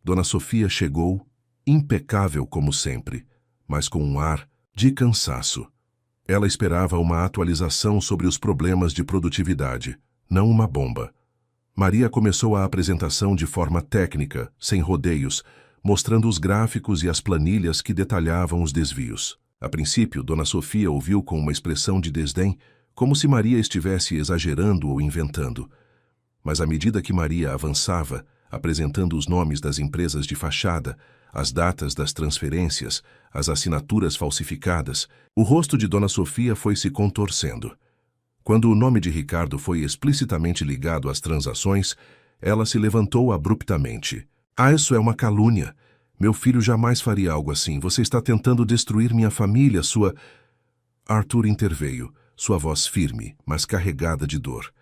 Dona Sofia chegou, impecável como sempre, mas com um ar de cansaço. Ela esperava uma atualização sobre os problemas de produtividade, não uma bomba. Maria começou a apresentação de forma técnica, sem rodeios, mostrando os gráficos e as planilhas que detalhavam os desvios. A princípio, Dona Sofia ouviu com uma expressão de desdém, como se Maria estivesse exagerando ou inventando. Mas à medida que Maria avançava, apresentando os nomes das empresas de fachada, as datas das transferências, as assinaturas falsificadas, o rosto de Dona Sofia foi se contorcendo. Quando o nome de Ricardo foi explicitamente ligado às transações, ela se levantou abruptamente. "Ah, isso é uma calúnia. Meu filho jamais faria algo assim. Você está tentando destruir minha família, sua..." Arthur interveio, sua voz firme, mas carregada de dor.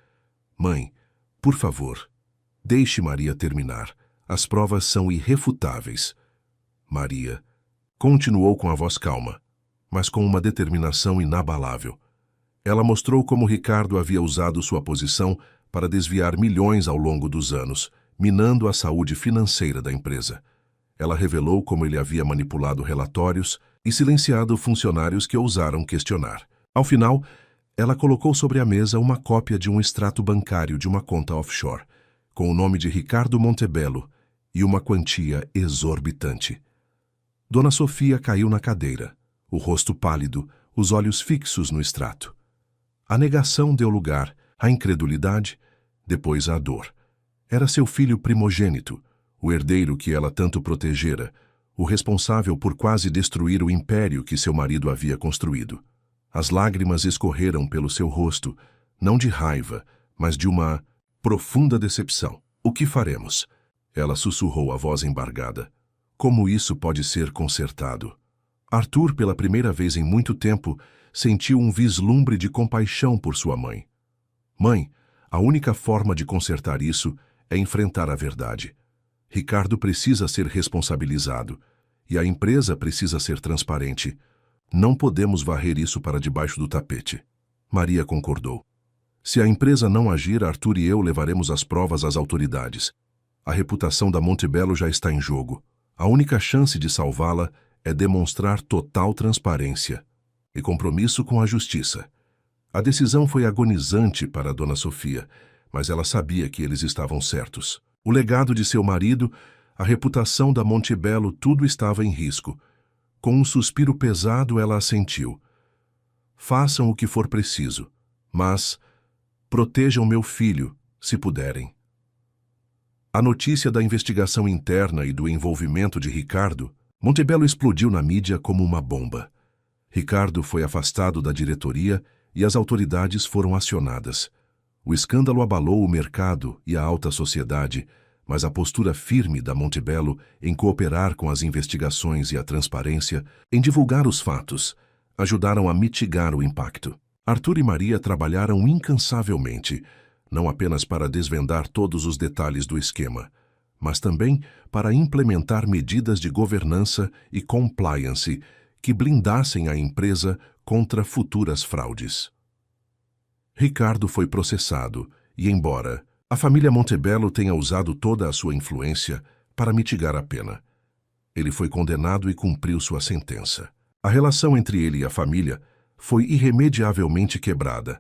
"Mãe, por favor, deixe Maria terminar. As provas são irrefutáveis." Maria continuou com a voz calma, mas com uma determinação inabalável. Ela mostrou como Ricardo havia usado sua posição para desviar milhões ao longo dos anos, minando a saúde financeira da empresa. Ela revelou como ele havia manipulado relatórios e silenciado funcionários que ousaram questionar. Ao final, ela colocou sobre a mesa uma cópia de um extrato bancário de uma conta offshore, com o nome de Ricardo Montebello e uma quantia exorbitante. Dona Sofia caiu na cadeira, o rosto pálido, os olhos fixos no extrato. A negação deu lugar à incredulidade, depois à dor. Era seu filho primogênito, o herdeiro que ela tanto protegera, o responsável por quase destruir o império que seu marido havia construído. As lágrimas escorreram pelo seu rosto, não de raiva, mas de uma profunda decepção. "O que faremos?" Ela sussurrou a voz embargada. "Como isso pode ser consertado?" Arthur, pela primeira vez em muito tempo, sentiu um vislumbre de compaixão por sua mãe. "Mãe, a única forma de consertar isso é enfrentar a verdade. Ricardo precisa ser responsabilizado e a empresa precisa ser transparente. Não podemos varrer isso para debaixo do tapete." Maria concordou. "Se a empresa não agir, Arthur e eu levaremos as provas às autoridades. A reputação da Montebello já está em jogo. A única chance de salvá-la é demonstrar total transparência e compromisso com a justiça." A decisão foi agonizante para Dona Sofia, mas ela sabia que eles estavam certos. O legado de seu marido, a reputação da Montebello, tudo estava em risco. Com um suspiro pesado, ela assentiu. "Façam o que for preciso, mas protejam meu filho, se puderem." A notícia da investigação interna e do envolvimento de Ricardo, Montebello explodiu na mídia como uma bomba. Ricardo foi afastado da diretoria e as autoridades foram acionadas. O escândalo abalou o mercado e a alta sociedade, mas a postura firme da Montebello em cooperar com as investigações e a transparência, em divulgar os fatos, ajudaram a mitigar o impacto. Arthur e Maria trabalharam incansavelmente, não apenas para desvendar todos os detalhes do esquema, mas também para implementar medidas de governança e compliance que blindassem a empresa contra futuras fraudes. Ricardo foi processado e, embora a família Montebello tenha usado toda a sua influência para mitigar a pena, ele foi condenado e cumpriu sua sentença. A relação entre ele e a família foi irremediavelmente quebrada.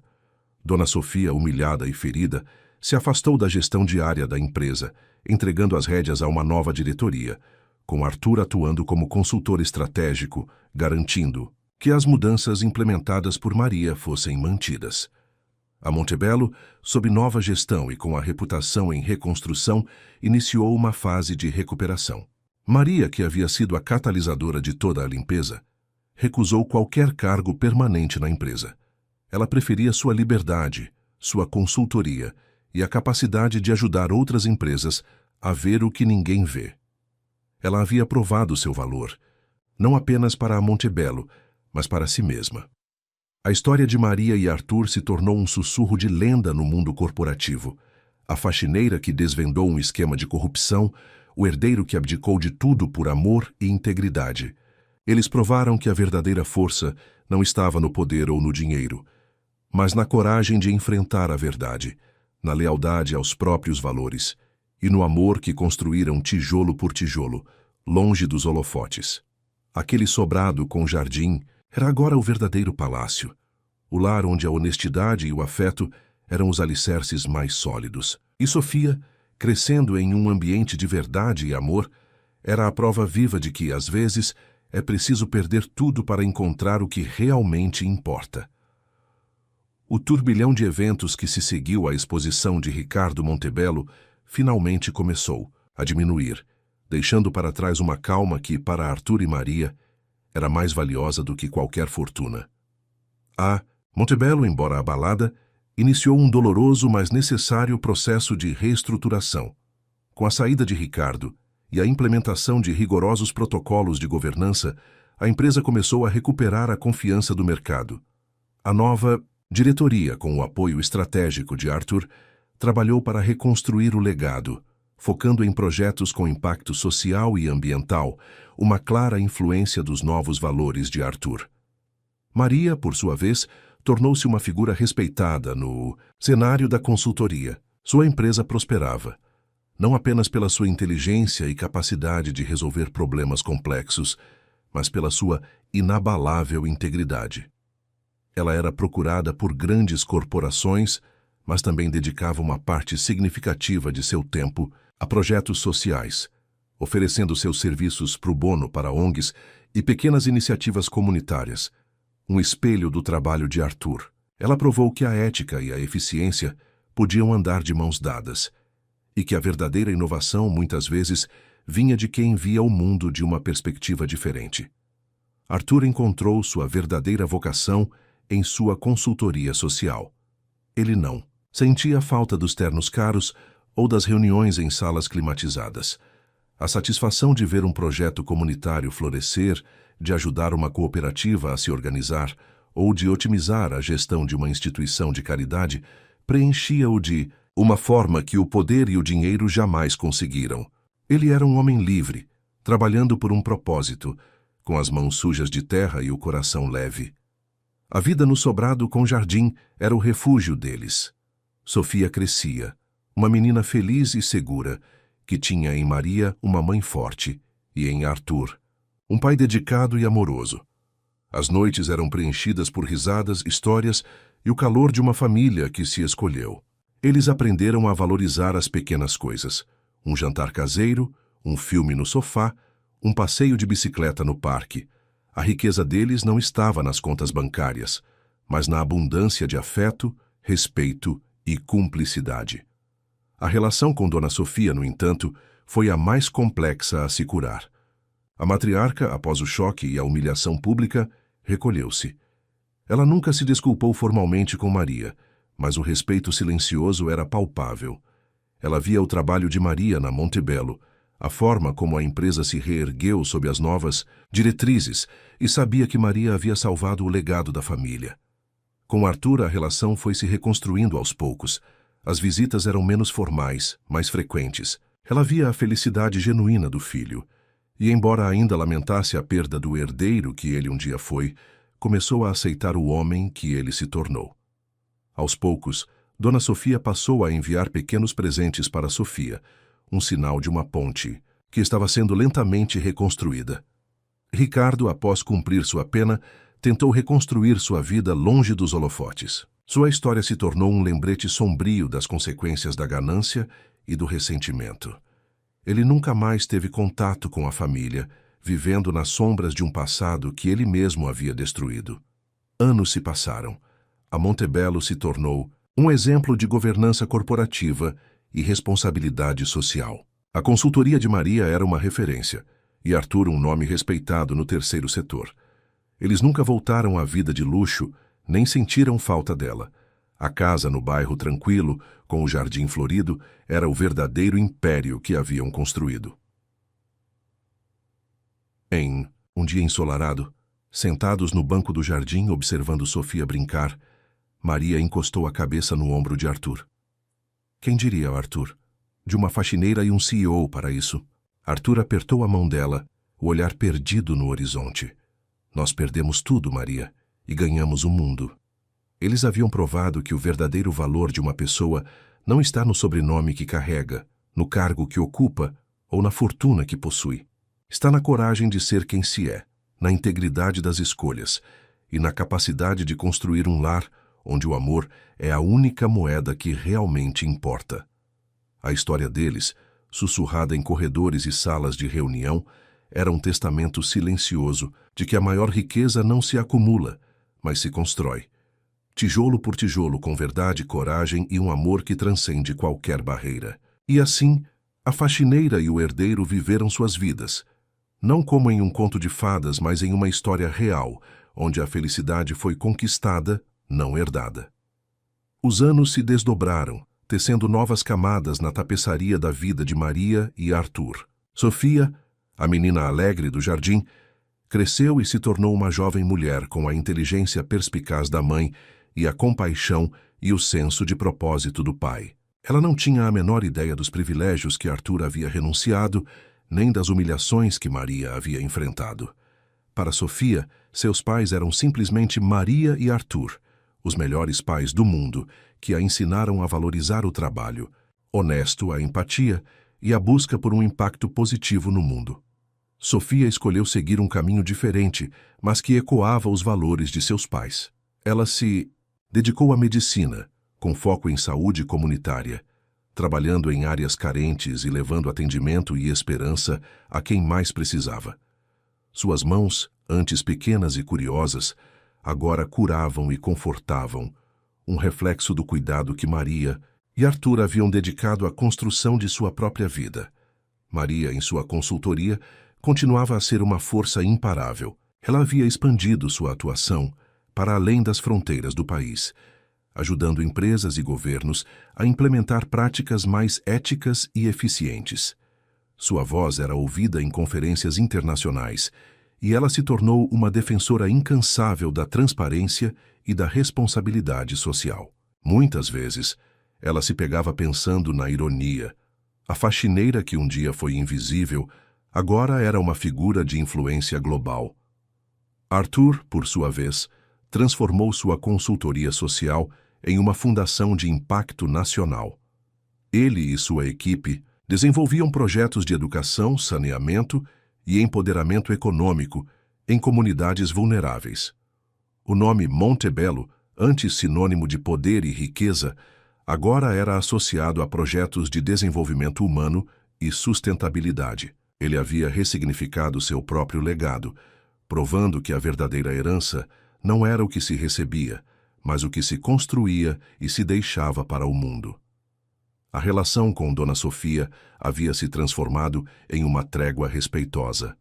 Dona Sofia, humilhada e ferida, se afastou da gestão diária da empresa, entregando as rédeas a uma nova diretoria, com Arthur atuando como consultor estratégico, garantindo que as mudanças implementadas por Maria fossem mantidas. A Montebello, sob nova gestão e com a reputação em reconstrução, iniciou uma fase de recuperação. Maria, que havia sido a catalisadora de toda a limpeza, recusou qualquer cargo permanente na empresa. Ela preferia sua liberdade, sua consultoria e a capacidade de ajudar outras empresas a ver o que ninguém vê. Ela havia provado seu valor, não apenas para a Montebello, mas para si mesma. A história de Maria e Arthur se tornou um sussurro de lenda no mundo corporativo. A faxineira que desvendou um esquema de corrupção, o herdeiro que abdicou de tudo por amor e integridade. Eles provaram que a verdadeira força não estava no poder ou no dinheiro, mas na coragem de enfrentar a verdade, na lealdade aos próprios valores e no amor que construíram tijolo por tijolo, longe dos holofotes. Aquele sobrado com jardim era agora o verdadeiro palácio, o lar onde a honestidade e o afeto eram os alicerces mais sólidos. E Sofia, crescendo em um ambiente de verdade e amor, era a prova viva de que, às vezes, é preciso perder tudo para encontrar o que realmente importa. O turbilhão de eventos que se seguiu à exposição de Ricardo Montebello finalmente começou a diminuir, deixando para trás uma calma que, para Arthur e Maria, era mais valiosa do que qualquer fortuna. A Montebello, embora abalada, iniciou um doloroso, mas necessário processo de reestruturação. Com a saída de Ricardo e a implementação de rigorosos protocolos de governança, a empresa começou a recuperar a confiança do mercado. A nova diretoria, com o apoio estratégico de Arthur, trabalhou para reconstruir o legado, focando em projetos com impacto social e ambiental, uma clara influência dos novos valores de Arthur. Maria, por sua vez, tornou-se uma figura respeitada no cenário da consultoria. Sua empresa prosperava, não apenas pela sua inteligência e capacidade de resolver problemas complexos, mas pela sua inabalável integridade. Ela era procurada por grandes corporações, mas também dedicava uma parte significativa de seu tempo a projetos sociais, oferecendo seus serviços pro bono para ONGs e pequenas iniciativas comunitárias, um espelho do trabalho de Arthur. Ela provou que a ética e a eficiência podiam andar de mãos dadas, e que a verdadeira inovação, muitas vezes, vinha de quem via o mundo de uma perspectiva diferente. Arthur encontrou sua verdadeira vocação em sua consultoria social. Ele não sentia falta dos ternos caros ou das reuniões em salas climatizadas. A satisfação de ver um projeto comunitário florescer, de ajudar uma cooperativa a se organizar ou de otimizar a gestão de uma instituição de caridade preenchia-o de uma forma que o poder e o dinheiro jamais conseguiram. Ele era um homem livre, trabalhando por um propósito, com as mãos sujas de terra e o coração leve. A vida no sobrado com jardim era o refúgio deles. Sofia crescia, uma menina feliz e segura, que tinha em Maria uma mãe forte e em Arthur um pai dedicado e amoroso. As noites eram preenchidas por risadas, histórias e o calor de uma família que se escolheu. Eles aprenderam a valorizar as pequenas coisas: um jantar caseiro, um filme no sofá, um passeio de bicicleta no parque. A riqueza deles não estava nas contas bancárias, mas na abundância de afeto, respeito e cumplicidade. A relação com Dona Sofia, no entanto, foi a mais complexa a se curar. A matriarca, após o choque e a humilhação pública, recolheu-se. Ela nunca se desculpou formalmente com Maria, mas o respeito silencioso era palpável. Ela via o trabalho de Maria na Montebello, a forma como a empresa se reergueu sob as novas diretrizes, e sabia que Maria havia salvado o legado da família. Com Arthur, a relação foi se reconstruindo aos poucos. As visitas eram menos formais, mais frequentes. Ela via a felicidade genuína do filho. E, embora ainda lamentasse a perda do herdeiro que ele um dia foi, começou a aceitar o homem que ele se tornou. Aos poucos, Dona Sofia passou a enviar pequenos presentes para Sofia, um sinal de uma ponte, que estava sendo lentamente reconstruída. Ricardo, após cumprir sua pena, tentou reconstruir sua vida longe dos holofotes. Sua história se tornou um lembrete sombrio das consequências da ganância e do ressentimento. Ele nunca mais teve contato com a família, vivendo nas sombras de um passado que ele mesmo havia destruído. Anos se passaram. A Montebello se tornou um exemplo de governança corporativa e responsabilidade social. A consultoria de Maria era uma referência, e Arthur um nome respeitado no terceiro setor. Eles nunca voltaram à vida de luxo, nem sentiram falta dela. A casa no bairro tranquilo, com o jardim florido, era o verdadeiro império que haviam construído. Em um dia ensolarado, sentados no banco do jardim observando Sofia brincar, Maria encostou a cabeça no ombro de Arthur. Quem diria, Arthur? De uma faxineira e um CEO para isso. Arthur apertou a mão dela, o olhar perdido no horizonte. Nós perdemos tudo, Maria, e ganhamos o mundo. Eles haviam provado que o verdadeiro valor de uma pessoa não está no sobrenome que carrega, no cargo que ocupa ou na fortuna que possui. Está na coragem de ser quem se é, na integridade das escolhas e na capacidade de construir um lar onde o amor é a única moeda que realmente importa. A história deles, sussurrada em corredores e salas de reunião, era um testamento silencioso de que a maior riqueza não se acumula, mas se constrói. Tijolo por tijolo, com verdade, coragem e um amor que transcende qualquer barreira. E assim, a faxineira e o herdeiro viveram suas vidas, não como em um conto de fadas, mas em uma história real, onde a felicidade foi conquistada, não herdada. Os anos se desdobraram, tecendo novas camadas na tapeçaria da vida de Maria e Arthur. Sofia, a menina alegre do jardim, cresceu e se tornou uma jovem mulher com a inteligência perspicaz da mãe e a compaixão e o senso de propósito do pai. Ela não tinha a menor ideia dos privilégios que Arthur havia renunciado, nem das humilhações que Maria havia enfrentado. Para Sofia, seus pais eram simplesmente Maria e Arthur, os melhores pais do mundo, que a ensinaram a valorizar o trabalho, honesto, a empatia e a busca por um impacto positivo no mundo. Sofia escolheu seguir um caminho diferente, mas que ecoava os valores de seus pais. Ela se dedicou à medicina, com foco em saúde comunitária, trabalhando em áreas carentes e levando atendimento e esperança a quem mais precisava. Suas mãos, antes pequenas e curiosas, agora curavam e confortavam, um reflexo do cuidado que Maria e Arthur haviam dedicado à construção de sua própria vida. Maria, em sua consultoria, continuava a ser uma força imparável. Ela havia expandido sua atuação para além das fronteiras do país, ajudando empresas e governos a implementar práticas mais éticas e eficientes. Sua voz era ouvida em conferências internacionais e ela se tornou uma defensora incansável da transparência e da responsabilidade social. Muitas vezes, ela se pegava pensando na ironia. A faxineira que um dia foi invisível, agora era uma figura de influência global. Arthur, por sua vez, transformou sua consultoria social em uma fundação de impacto nacional. Ele e sua equipe desenvolviam projetos de educação, saneamento e empoderamento econômico em comunidades vulneráveis. O nome Montebello, antes sinônimo de poder e riqueza, agora era associado a projetos de desenvolvimento humano e sustentabilidade. Ele havia ressignificado seu próprio legado, provando que a verdadeira herança não era o que se recebia, mas o que se construía e se deixava para o mundo. A relação com Dona Sofia havia se transformado em uma trégua respeitosa.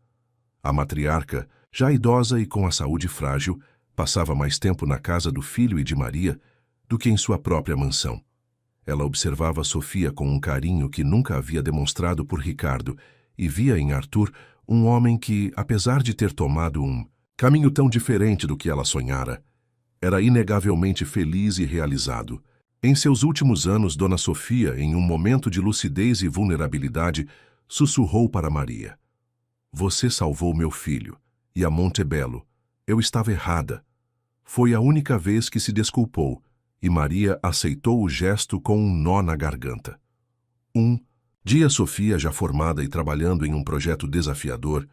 A matriarca, Já idosa e com a saúde frágil, passava mais tempo na casa do filho e de Maria do que em sua própria mansão. Ela observava Sofia com um carinho que nunca havia demonstrado por Ricardo e via em Arthur um homem que, apesar de ter tomado um caminho tão diferente do que ela sonhara, era inegavelmente feliz e realizado. Em seus últimos anos, Dona Sofia, em um momento de lucidez e vulnerabilidade, sussurrou para Maria: "Você salvou meu filho, e a Montebello. Eu estava errada." Foi a única vez que se desculpou, e Maria aceitou o gesto com um nó na garganta. Um dia, Sofia, já formada e trabalhando em um projeto desafiador,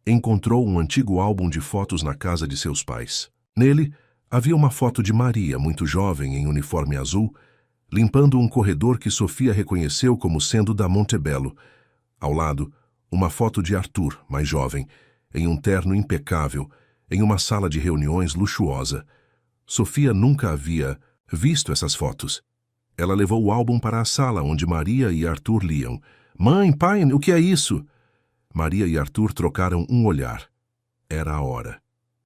encontrou um antigo álbum de fotos na casa de seus pais. Nele, havia uma foto de Maria, muito jovem, em uniforme azul, limpando um corredor que Sofia reconheceu como sendo da Montebello. Ao lado, uma foto de Arthur, mais jovem, em um terno impecável, em uma sala de reuniões luxuosa. Sofia nunca havia visto essas fotos. Ela levou o álbum para a sala onde Maria e Arthur liam. "Mãe, pai, o que é isso?" Maria e Arthur trocaram um olhar. Era a hora.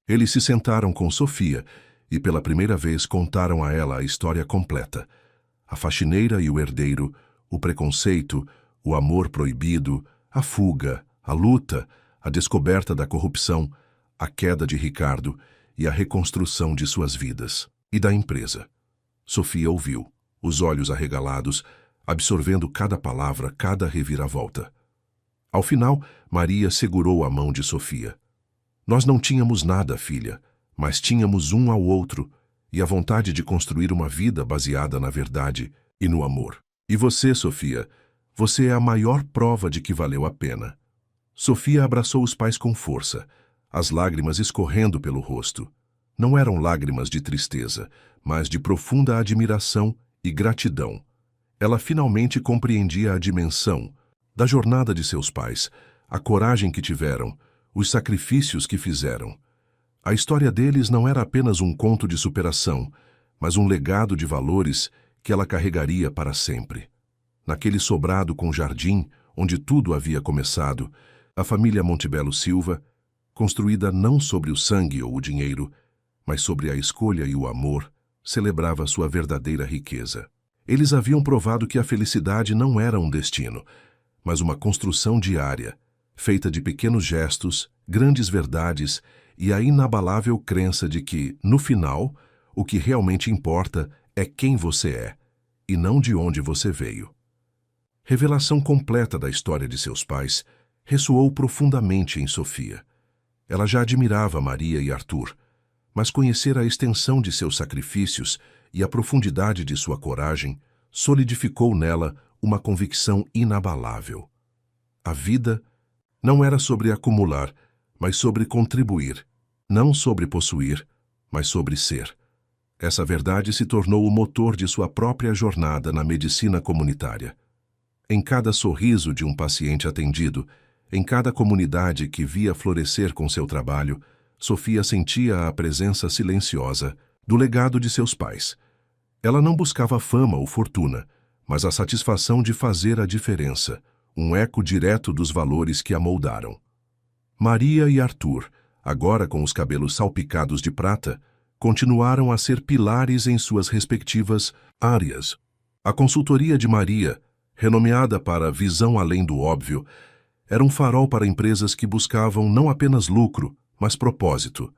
Eles se sentaram com Sofia e pela primeira vez contaram a ela a história completa. A faxineira e o herdeiro, o preconceito, o amor proibido, a fuga, a luta, a descoberta da corrupção, a queda de Ricardo e a reconstrução de suas vidas e da empresa. Sofia ouviu, os olhos arregalados, absorvendo cada palavra, cada reviravolta. Ao final, Maria segurou a mão de Sofia. "Nós não tínhamos nada, filha, mas tínhamos um ao outro e a vontade de construir uma vida baseada na verdade e no amor. E você, Sofia, você é a maior prova de que valeu a pena." Sofia abraçou os pais com força, as lágrimas escorrendo pelo rosto. Não eram lágrimas de tristeza, mas de profunda admiração e gratidão. Ela finalmente compreendia a dimensão da jornada de seus pais, a coragem que tiveram, os sacrifícios que fizeram. A história deles não era apenas um conto de superação, mas um legado de valores que ela carregaria para sempre. Naquele sobrado com jardim, onde tudo havia começado, a família Montebello Silva, construída não sobre o sangue ou o dinheiro, mas sobre a escolha e o amor, celebrava sua verdadeira riqueza. Eles haviam provado que a felicidade não era um destino, mas uma construção diária, feita de pequenos gestos, grandes verdades e a inabalável crença de que, no final, o que realmente importa é quem você é, e não de onde você veio. Revelação completa da história de seus pais ressoou profundamente em Sofia. Ela já admirava Maria e Arthur, mas conhecer a extensão de seus sacrifícios e a profundidade de sua coragem solidificou nela uma convicção inabalável. A vida não era sobre acumular, mas sobre contribuir, não sobre possuir, mas sobre ser. Essa verdade se tornou o motor de sua própria jornada na medicina comunitária. Em cada sorriso de um paciente atendido, em cada comunidade que via florescer com seu trabalho, Sofia sentia a presença silenciosa do legado de seus pais. Ela não buscava fama ou fortuna, mas a satisfação de fazer a diferença, um eco direto dos valores que a moldaram. Maria e Arthur, agora com os cabelos salpicados de prata, continuaram a ser pilares em suas respectivas áreas. A consultoria de Maria, renomeada para Visão Além do Óbvio, era um farol para empresas que buscavam não apenas lucro, mas propósito.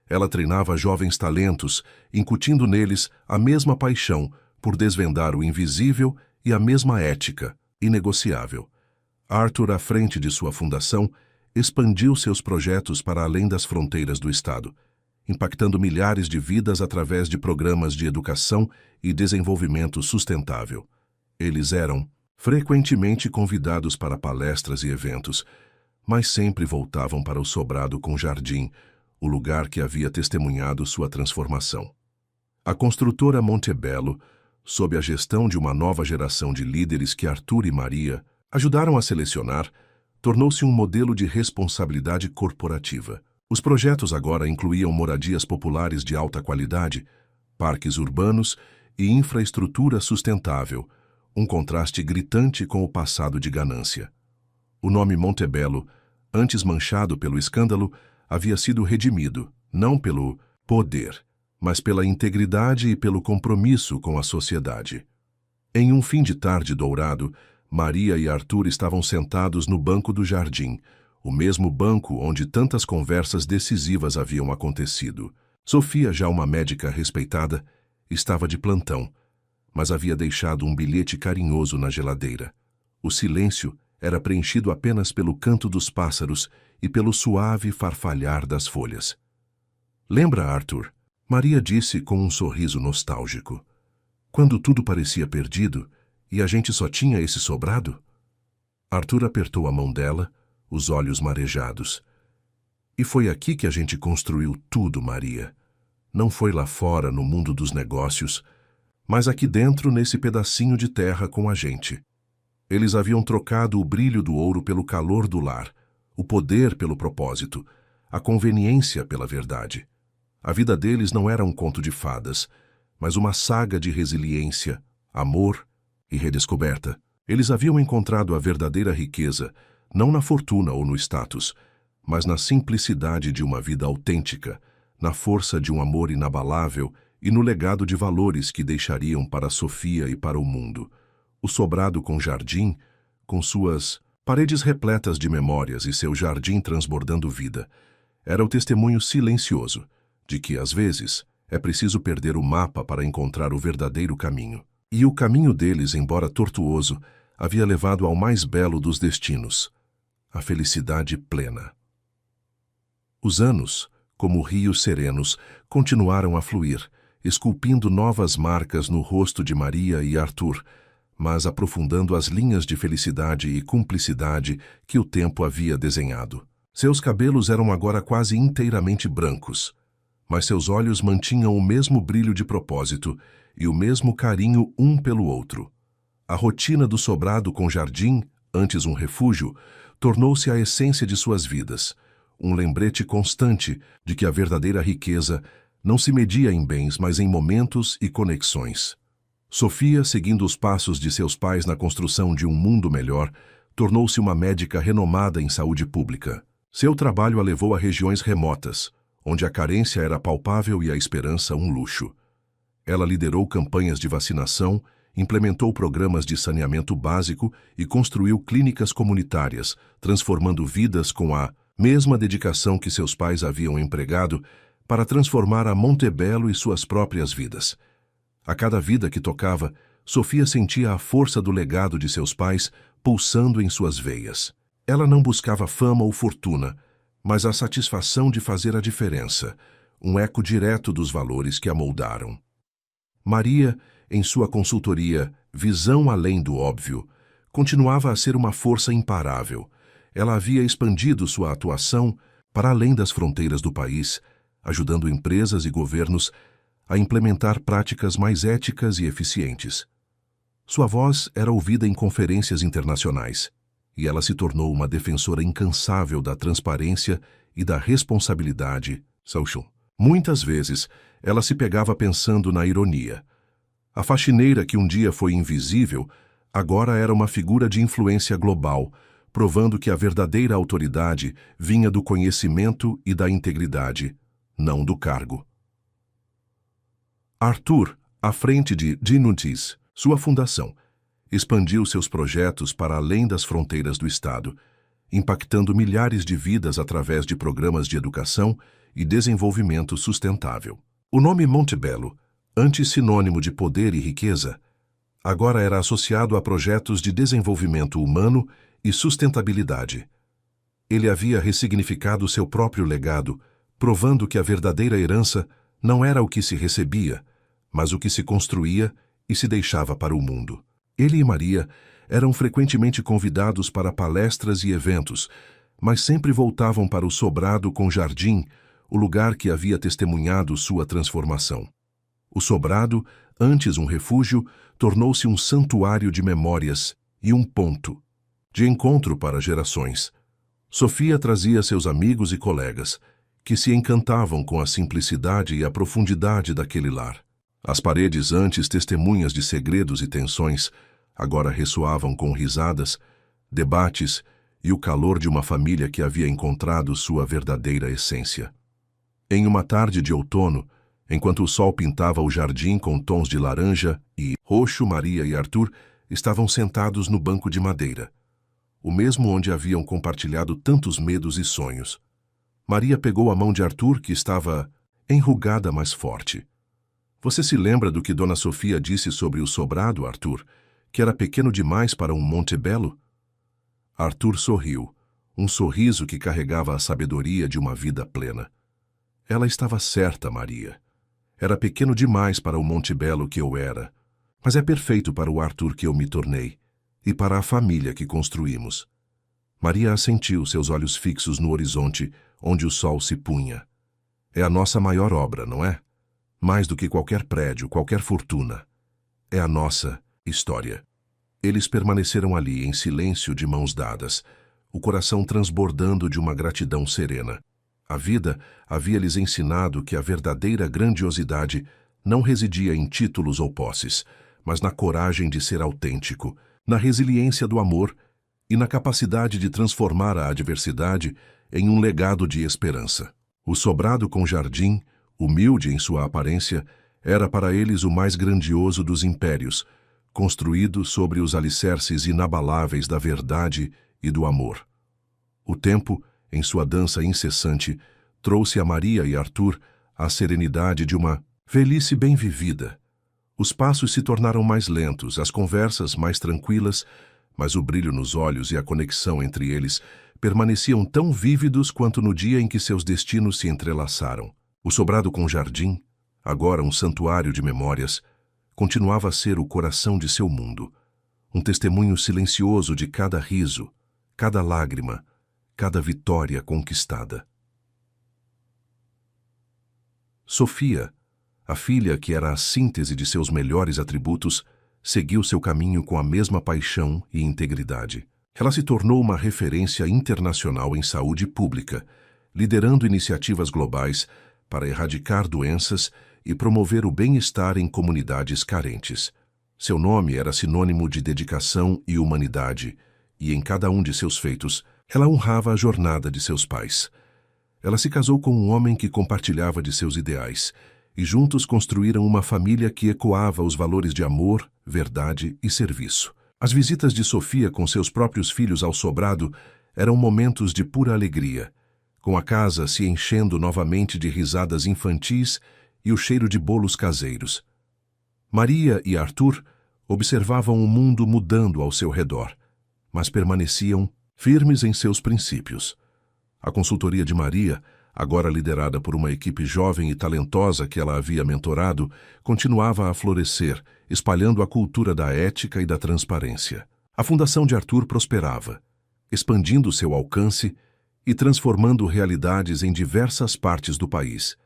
Ela treinava jovens talentos, incutindo neles a mesma paixão por desvendar o invisível e a mesma ética, inegociável. Arthur, à frente de sua fundação, expandiu seus projetos para além das fronteiras do Estado, impactando milhares de vidas através de programas de educação e desenvolvimento sustentável. Eles eram frequentemente convidados para palestras e eventos, mas sempre voltavam para o sobrado com jardim, o lugar que havia testemunhado sua transformação. A construtora Montebello, sob a gestão de uma nova geração de líderes que Arthur e Maria ajudaram a selecionar, tornou-se um modelo de responsabilidade corporativa. Os projetos agora incluíam moradias populares de alta qualidade, parques urbanos e infraestrutura sustentável, um contraste gritante com o passado de ganância. O nome Montebello, antes manchado pelo escândalo, havia sido redimido, não pelo poder, mas pela integridade e pelo compromisso com a sociedade. Em um fim de tarde dourado, Maria e Arthur estavam sentados no banco do jardim, o mesmo banco onde tantas conversas decisivas haviam acontecido. Sofia, já uma médica respeitada, estava de plantão, mas havia deixado um bilhete carinhoso na geladeira. O silêncio era preenchido apenas pelo canto dos pássaros e pelo suave farfalhar das folhas. "Lembra, Arthur?" Maria disse com um sorriso nostálgico. "Quando tudo parecia perdido e a gente só tinha esse sobrado?" Arthur apertou a mão dela, os olhos marejados. "E foi aqui que a gente construiu tudo, Maria. Não foi lá fora, no mundo dos negócios, mas aqui dentro, nesse pedacinho de terra com a gente." Eles haviam trocado o brilho do ouro pelo calor do lar, o poder pelo propósito, a conveniência pela verdade. A vida deles não era um conto de fadas, mas uma saga de resiliência, amor e redescoberta. Eles haviam encontrado a verdadeira riqueza, não na fortuna ou no status, mas na simplicidade de uma vida autêntica, na força de um amor inabalável e no legado de valores que deixariam para Sofia e para o mundo. O sobrado com jardim, com suas paredes repletas de memórias e seu jardim transbordando vida, era o testemunho silencioso de que, às vezes, é preciso perder o mapa para encontrar o verdadeiro caminho. E o caminho deles, embora tortuoso, havia levado ao mais belo dos destinos, a felicidade plena. Os anos, como rios serenos, continuaram a fluir, esculpindo novas marcas no rosto de Maria e Arthur, mas aprofundando as linhas de felicidade e cumplicidade que o tempo havia desenhado. Seus cabelos eram agora quase inteiramente brancos, mas seus olhos mantinham o mesmo brilho de propósito e o mesmo carinho um pelo outro. A rotina do sobrado com jardim, antes um refúgio, tornou-se a essência de suas vidas, um lembrete constante de que a verdadeira riqueza não se media em bens, mas em momentos e conexões. Sofia, seguindo os passos de seus pais na construção de um mundo melhor, tornou-se uma médica renomada em saúde pública. Seu trabalho a levou a regiões remotas, onde a carência era palpável e a esperança um luxo. Ela liderou campanhas de vacinação, implementou programas de saneamento básico e construiu clínicas comunitárias, transformando vidas com a mesma dedicação que seus pais haviam empregado para transformar a Montebello e suas próprias vidas. A cada vida que tocava, Sofia sentia a força do legado de seus pais pulsando em suas veias. Ela não buscava fama ou fortuna, mas a satisfação de fazer a diferença, um eco direto dos valores que a moldaram. Maria, em sua consultoria Visão Além do Óbvio, continuava a ser uma força imparável. Ela havia expandido sua atuação para além das fronteiras do país, ajudando empresas e governos a implementar práticas mais éticas e eficientes. Sua voz era ouvida em conferências internacionais, e ela se tornou uma defensora incansável da transparência e da responsabilidade social. Muitas vezes, ela se pegava pensando na ironia. A faxineira que um dia foi invisível, agora era uma figura de influência global, provando que a verdadeira autoridade vinha do conhecimento e da integridade, não do cargo. Arthur, à frente de Dinutis, sua fundação, expandiu seus projetos para além das fronteiras do Estado, impactando milhares de vidas através de programas de educação e desenvolvimento sustentável. O nome Montebello, antes sinônimo de poder e riqueza, agora era associado a projetos de desenvolvimento humano e sustentabilidade. Ele havia ressignificado seu próprio legado, provando que a verdadeira herança não era o que se recebia, mas o que se construía e se deixava para o mundo. Ele e Maria eram frequentemente convidados para palestras e eventos, mas sempre voltavam para o sobrado com jardim, o lugar que havia testemunhado sua transformação. O sobrado, antes um refúgio, tornou-se um santuário de memórias e um ponto de encontro para gerações. Sofia trazia seus amigos e colegas, que se encantavam com a simplicidade e a profundidade daquele lar. As paredes, antes testemunhas de segredos e tensões, agora ressoavam com risadas, debates e o calor de uma família que havia encontrado sua verdadeira essência. Em uma tarde de outono, enquanto o sol pintava o jardim com tons de laranja e roxo, Maria e Arthur estavam sentados no banco de madeira, o mesmo onde haviam compartilhado tantos medos e sonhos. Maria pegou a mão de Arthur, que estava enrugada, mas forte. Você se lembra do que Dona Sofia disse sobre o sobrado, Arthur, que era pequeno demais para um Montebello? Arthur sorriu, um sorriso que carregava a sabedoria de uma vida plena. Ela estava certa, Maria. Era pequeno demais para o Montebello que eu era, mas é perfeito para o Arthur que eu me tornei e para a família que construímos. Maria assentiu, seus olhos fixos no horizonte, onde o sol se punha. É a nossa maior obra, não é? Mais do que qualquer prédio, qualquer fortuna. É a nossa história. Eles permaneceram ali, em silêncio, de mãos dadas, o coração transbordando de uma gratidão serena. A vida havia-lhes ensinado que a verdadeira grandiosidade não residia em títulos ou posses, mas na coragem de ser autêntico, na resiliência do amor e na capacidade de transformar a adversidade em um legado de esperança. O sobrado com jardim, humilde em sua aparência, era para eles o mais grandioso dos impérios, construído sobre os alicerces inabaláveis da verdade e do amor. O tempo, em sua dança incessante, trouxe a Maria e Arthur a serenidade de uma velhice bem vivida. Os passos se tornaram mais lentos, as conversas mais tranquilas, mas o brilho nos olhos e a conexão entre eles permaneciam tão vívidos quanto no dia em que seus destinos se entrelaçaram. O sobrado com jardim, agora um santuário de memórias, continuava a ser o coração de seu mundo, um testemunho silencioso de cada riso, cada lágrima, cada vitória conquistada. Sofia, a filha que era a síntese de seus melhores atributos, seguiu seu caminho com a mesma paixão e integridade. Ela se tornou uma referência internacional em saúde pública, liderando iniciativas globais para erradicar doenças e promover o bem-estar em comunidades carentes. Seu nome era sinônimo de dedicação e humanidade, e em cada um de seus feitos, ela honrava a jornada de seus pais. Ela se casou com um homem que compartilhava de seus ideais, e juntos construíram uma família que ecoava os valores de amor, verdade e serviço. As visitas de Sofia com seus próprios filhos ao sobrado eram momentos de pura alegria, com a casa se enchendo novamente de risadas infantis e o cheiro de bolos caseiros. Maria e Arthur observavam o mundo mudando ao seu redor, mas permaneciam firmes em seus princípios. A consultoria de Maria, agora liderada por uma equipe jovem e talentosa que ela havia mentorado, continuava a florescer, espalhando a cultura da ética e da transparência. A fundação de Arthur prosperava, expandindo seu alcance e transformando realidades em diversas partes do país.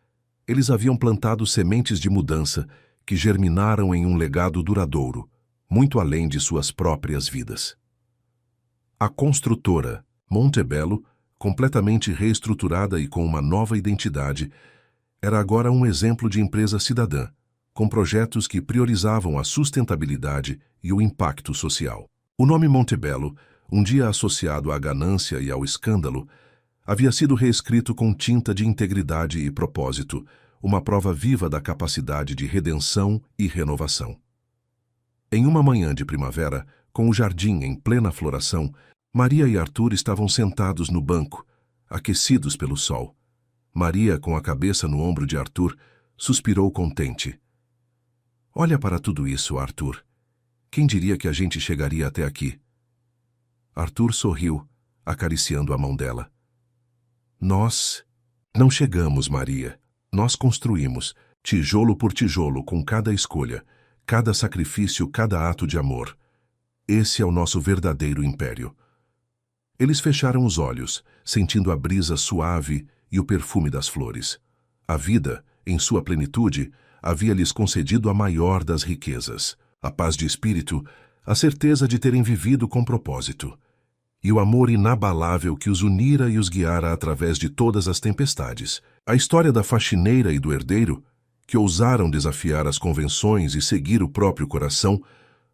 Eles haviam plantado sementes de mudança que germinaram em um legado duradouro, muito além de suas próprias vidas. A construtora Montebello, completamente reestruturada e com uma nova identidade, era agora um exemplo de empresa cidadã, com projetos que priorizavam a sustentabilidade e o impacto social. O nome Montebello, um dia associado à ganância e ao escândalo, havia sido reescrito com tinta de integridade e propósito, uma prova viva da capacidade de redenção e renovação. Em uma manhã de primavera, com o jardim em plena floração, Maria e Arthur estavam sentados no banco, aquecidos pelo sol. Maria, com a cabeça no ombro de Arthur, suspirou contente. Olha para tudo isso, Arthur. Quem diria que a gente chegaria até aqui? Arthur sorriu, acariciando a mão dela. Nós não chegamos, Maria. Nós construímos, tijolo por tijolo, com cada escolha, cada sacrifício, cada ato de amor. Esse é o nosso verdadeiro império. Eles fecharam os olhos, sentindo a brisa suave e o perfume das flores. A vida, em sua plenitude, havia-lhes concedido a maior das riquezas, a paz de espírito, a certeza de terem vivido com propósito, e o amor inabalável que os unira e os guiara através de todas as tempestades. A história da faxineira e do herdeiro, que ousaram desafiar as convenções e seguir o próprio coração,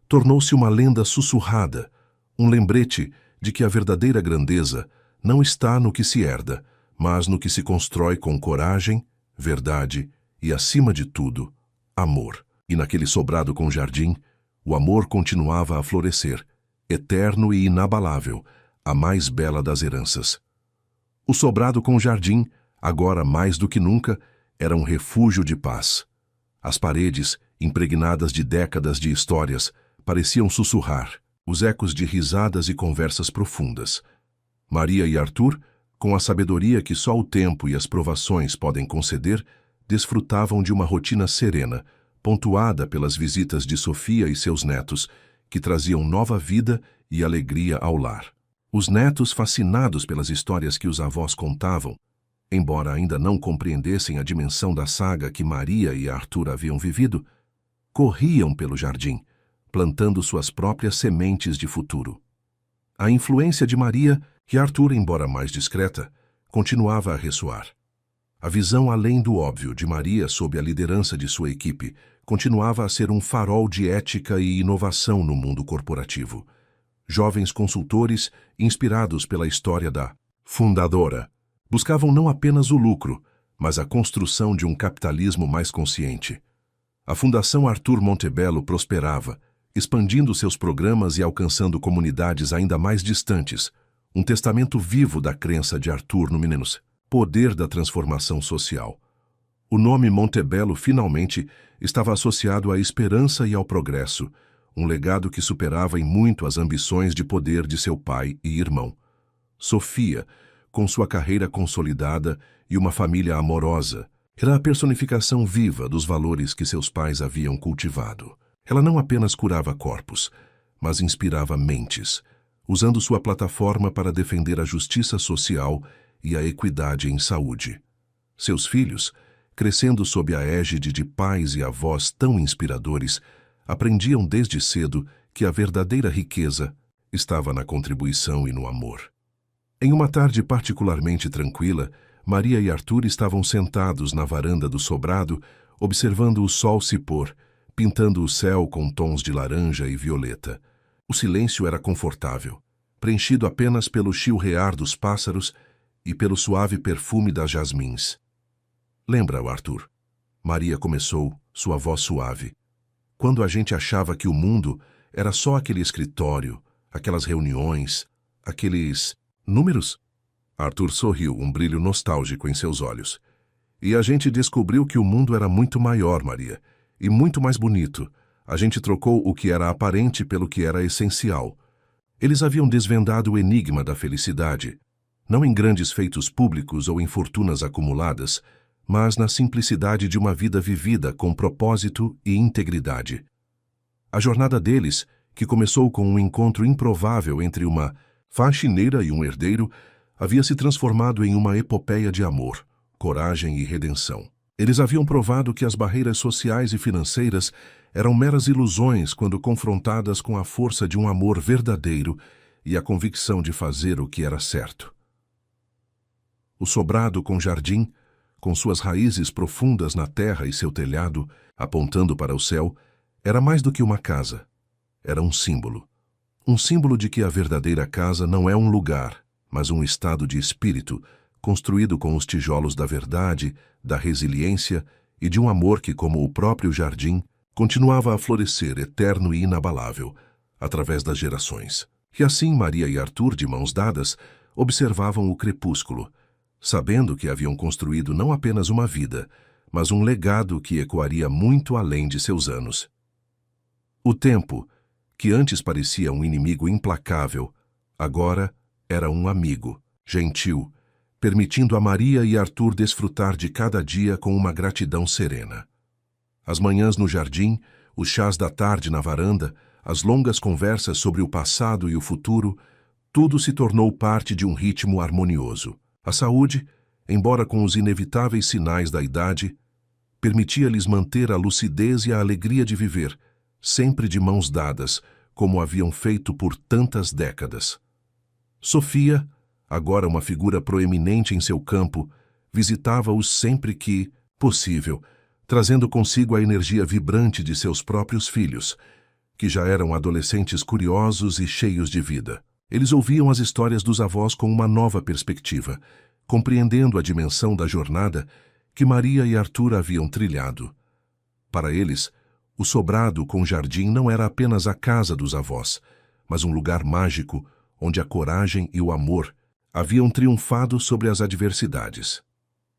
tornou-se uma lenda sussurrada, um lembrete de que a verdadeira grandeza não está no que se herda, mas no que se constrói com coragem, verdade e, acima de tudo, amor. E naquele sobrado com jardim, o amor continuava a florescer, eterno e inabalável, a mais bela das heranças. O sobrado com jardim, agora mais do que nunca, era um refúgio de paz. As paredes, impregnadas de décadas de histórias, pareciam sussurrar, os ecos de risadas e conversas profundas. Maria e Arthur, com a sabedoria que só o tempo e as provações podem conceder, desfrutavam de uma rotina serena, pontuada pelas visitas de Sofia e seus netos, que traziam nova vida e alegria ao lar. Os netos, fascinados pelas histórias que os avós contavam, embora ainda não compreendessem a dimensão da saga que Maria e Arthur haviam vivido, corriam pelo jardim, plantando suas próprias sementes de futuro. A influência de Maria e Arthur, embora mais discreta, continuava a ressoar. A visão além do óbvio de Maria sob a liderança de sua equipe continuava a ser um farol de ética e inovação no mundo corporativo. Jovens consultores, inspirados pela história da fundadora, buscavam não apenas o lucro, mas a construção de um capitalismo mais consciente. A Fundação Arthur Montebello prosperava, expandindo seus programas e alcançando comunidades ainda mais distantes, um testamento vivo da crença de Arthur no poder da transformação social. O nome Montebello finalmente estava associado à esperança e ao progresso, um legado que superava em muito as ambições de poder de seu pai e irmão. Sofia, com sua carreira consolidada e uma família amorosa, era a personificação viva dos valores que seus pais haviam cultivado. Ela não apenas curava corpos, mas inspirava mentes, usando sua plataforma para defender a justiça social e a equidade em saúde. Seus filhos, crescendo sob a égide de pais e avós tão inspiradores, aprendiam desde cedo que a verdadeira riqueza estava na contribuição e no amor. Em uma tarde particularmente tranquila, Maria e Arthur estavam sentados na varanda do sobrado, observando o sol se pôr, pintando o céu com tons de laranja e violeta. O silêncio era confortável, preenchido apenas pelo chilrear dos pássaros e pelo suave perfume das jasmins. Lembra-o, Arthur? Maria começou, sua voz suave. Quando a gente achava que o mundo era só aquele escritório, aquelas reuniões, aqueles números? Arthur sorriu, um brilho nostálgico em seus olhos. E a gente descobriu que o mundo era muito maior, Maria, e muito mais bonito. A gente trocou o que era aparente pelo que era essencial. Eles haviam desvendado o enigma da felicidade, não em grandes feitos públicos ou em fortunas acumuladas, mas na simplicidade de uma vida vivida com propósito e integridade. A jornada deles, que começou com um encontro improvável entre uma faxineira e um herdeiro, havia se transformado em uma epopeia de amor, coragem e redenção. Eles haviam provado que as barreiras sociais e financeiras eram meras ilusões quando confrontadas com a força de um amor verdadeiro e a convicção de fazer o que era certo. O sobrado com jardim, com suas raízes profundas na terra e seu telhado, apontando para o céu, era mais do que uma casa. Era um símbolo. Um símbolo de que a verdadeira casa não é um lugar, mas um estado de espírito, construído com os tijolos da verdade, da resiliência e de um amor que, como o próprio jardim, continuava a florescer eterno e inabalável, através das gerações. E assim Maria e Arthur, de mãos dadas, observavam o crepúsculo, sabendo que haviam construído não apenas uma vida, mas um legado que ecoaria muito além de seus anos. O tempo, que antes parecia um inimigo implacável, agora era um amigo, gentil, permitindo a Maria e Arthur desfrutar de cada dia com uma gratidão serena. As manhãs no jardim, os chás da tarde na varanda, as longas conversas sobre o passado e o futuro, tudo se tornou parte de um ritmo harmonioso. A saúde, embora com os inevitáveis sinais da idade, permitia-lhes manter a lucidez e a alegria de viver, sempre de mãos dadas, como haviam feito por tantas décadas. Sofia, agora uma figura proeminente em seu campo, visitava-os sempre que possível, trazendo consigo a energia vibrante de seus próprios filhos, que já eram adolescentes curiosos e cheios de vida. Eles ouviam as histórias dos avós com uma nova perspectiva, compreendendo a dimensão da jornada que Maria e Arthur haviam trilhado. Para eles, o sobrado com jardim não era apenas a casa dos avós, mas um lugar mágico onde a coragem e o amor haviam triunfado sobre as adversidades.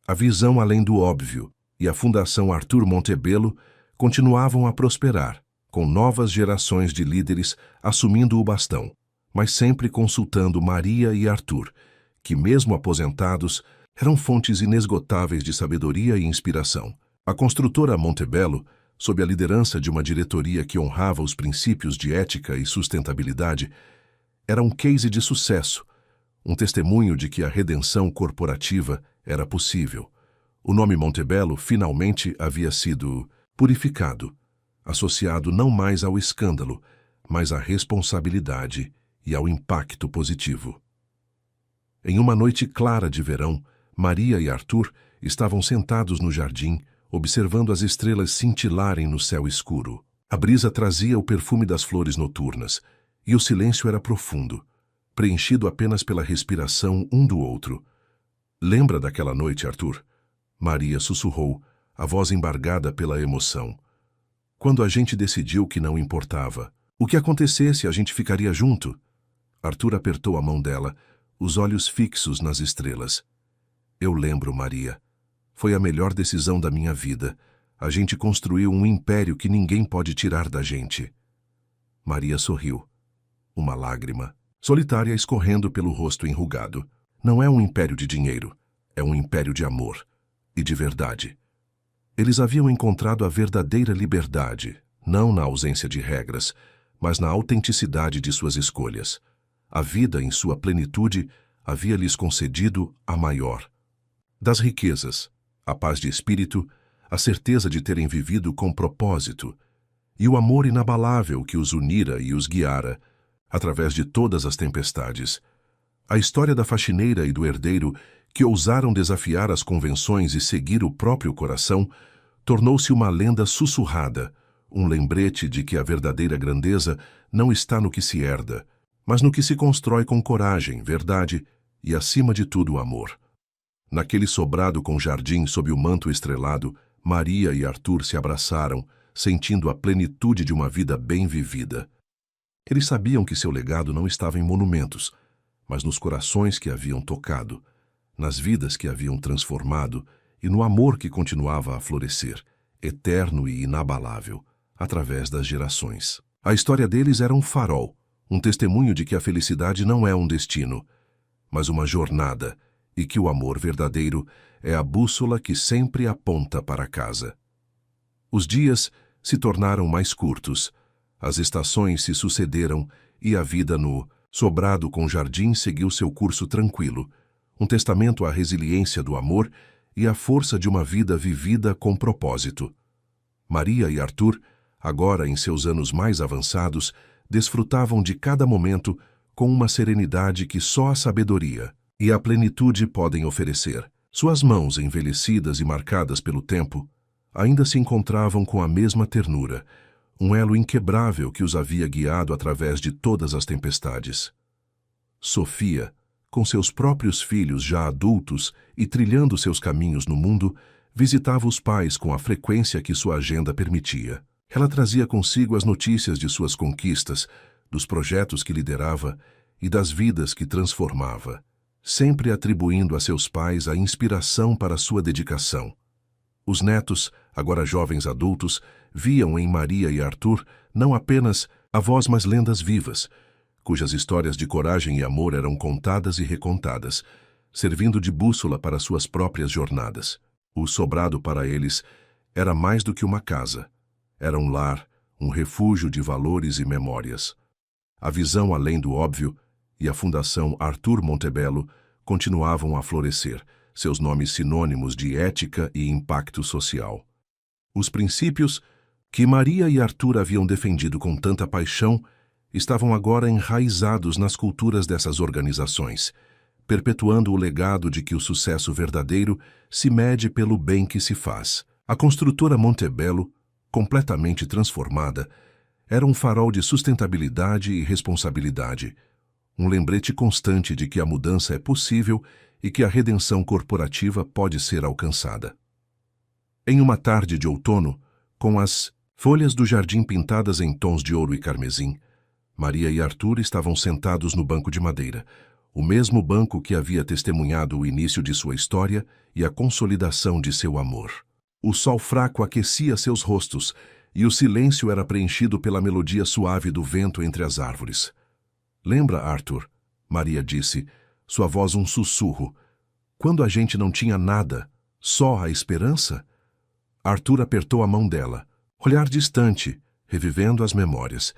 A visão além do óbvio e a Fundação Arthur Montebello continuavam a prosperar, com novas gerações de líderes assumindo o bastão, mas sempre consultando Maria e Arthur, que, mesmo aposentados, eram fontes inesgotáveis de sabedoria e inspiração. A construtora Montebello, sob a liderança de uma diretoria que honrava os princípios de ética e sustentabilidade, era um case de sucesso, um testemunho de que a redenção corporativa era possível. O nome Montebello finalmente havia sido purificado, associado não mais ao escândalo, mas à responsabilidade e ao impacto positivo. Em uma noite clara de verão, Maria e Arthur estavam sentados no jardim, observando as estrelas cintilarem no céu escuro. A brisa trazia o perfume das flores noturnas, e o silêncio era profundo, preenchido apenas pela respiração um do outro. "Lembra daquela noite, Arthur?" Maria sussurrou, a voz embargada pela emoção. "Quando a gente decidiu que não importava. O que acontecesse, a gente ficaria junto." Arthur apertou a mão dela, os olhos fixos nas estrelas. "Eu lembro, Maria. Foi a melhor decisão da minha vida. A gente construiu um império que ninguém pode tirar da gente." Maria sorriu. Uma lágrima, solitária, escorrendo pelo rosto enrugado. "Não é um império de dinheiro. É um império de amor. E de verdade." Eles haviam encontrado a verdadeira liberdade, não na ausência de regras, mas na autenticidade de suas escolhas. A vida, em sua plenitude, havia lhes concedido a maior das riquezas, a paz de espírito, a certeza de terem vivido com propósito, e o amor inabalável que os unira e os guiara, através de todas as tempestades. A história da faxineira e do herdeiro, que ousaram desafiar as convenções e seguir o próprio coração, tornou-se uma lenda sussurrada, um lembrete de que a verdadeira grandeza não está no que se herda, mas no que se constrói com coragem, verdade e, acima de tudo, amor. Naquele sobrado com jardim sob o manto estrelado, Maria e Arthur se abraçaram, sentindo a plenitude de uma vida bem vivida. Eles sabiam que seu legado não estava em monumentos, mas nos corações que haviam tocado, nas vidas que haviam transformado e no amor que continuava a florescer, eterno e inabalável, através das gerações. A história deles era um farol, um testemunho de que a felicidade não é um destino, mas uma jornada, e que o amor verdadeiro é a bússola que sempre aponta para casa. Os dias se tornaram mais curtos, as estações se sucederam e a vida no sobrado com jardim seguiu seu curso tranquilo, um testamento à resiliência do amor e à força de uma vida vivida com propósito. Maria e Arthur, agora em seus anos mais avançados, desfrutavam de cada momento com uma serenidade que só a sabedoria e a plenitude podem oferecer. Suas mãos, envelhecidas e marcadas pelo tempo, ainda se encontravam com a mesma ternura, um elo inquebrável que os havia guiado através de todas as tempestades. Sofia, com seus próprios filhos já adultos e trilhando seus caminhos no mundo, visitava os pais com a frequência que sua agenda permitia. Ela trazia consigo as notícias de suas conquistas, dos projetos que liderava e das vidas que transformava, sempre atribuindo a seus pais a inspiração para sua dedicação. Os netos, agora jovens adultos, viam em Maria e Arthur não apenas avós, mas lendas vivas, cujas histórias de coragem e amor eram contadas e recontadas, servindo de bússola para suas próprias jornadas. O sobrado para eles era mais do que uma casa. Era um lar, um refúgio de valores e memórias. A visão além do óbvio e a Fundação Arthur Montebello continuavam a florescer, seus nomes sinônimos de ética e impacto social. Os princípios que Maria e Arthur haviam defendido com tanta paixão estavam agora enraizados nas culturas dessas organizações, perpetuando o legado de que o sucesso verdadeiro se mede pelo bem que se faz. A construtora Montebello, completamente transformada, era um farol de sustentabilidade e responsabilidade, um lembrete constante de que a mudança é possível e que a redenção corporativa pode ser alcançada. Em uma tarde de outono, com as folhas do jardim pintadas em tons de ouro e carmesim, Maria e Arthur estavam sentados no banco de madeira, o mesmo banco que havia testemunhado o início de sua história e a consolidação de seu amor. O sol fraco aquecia seus rostos e o silêncio era preenchido pela melodia suave do vento entre as árvores. "Lembra, Arthur?" Maria disse, sua voz um sussurro. "Quando a gente não tinha nada, só a esperança?" Arthur apertou a mão dela, olhar distante, revivendo as memórias.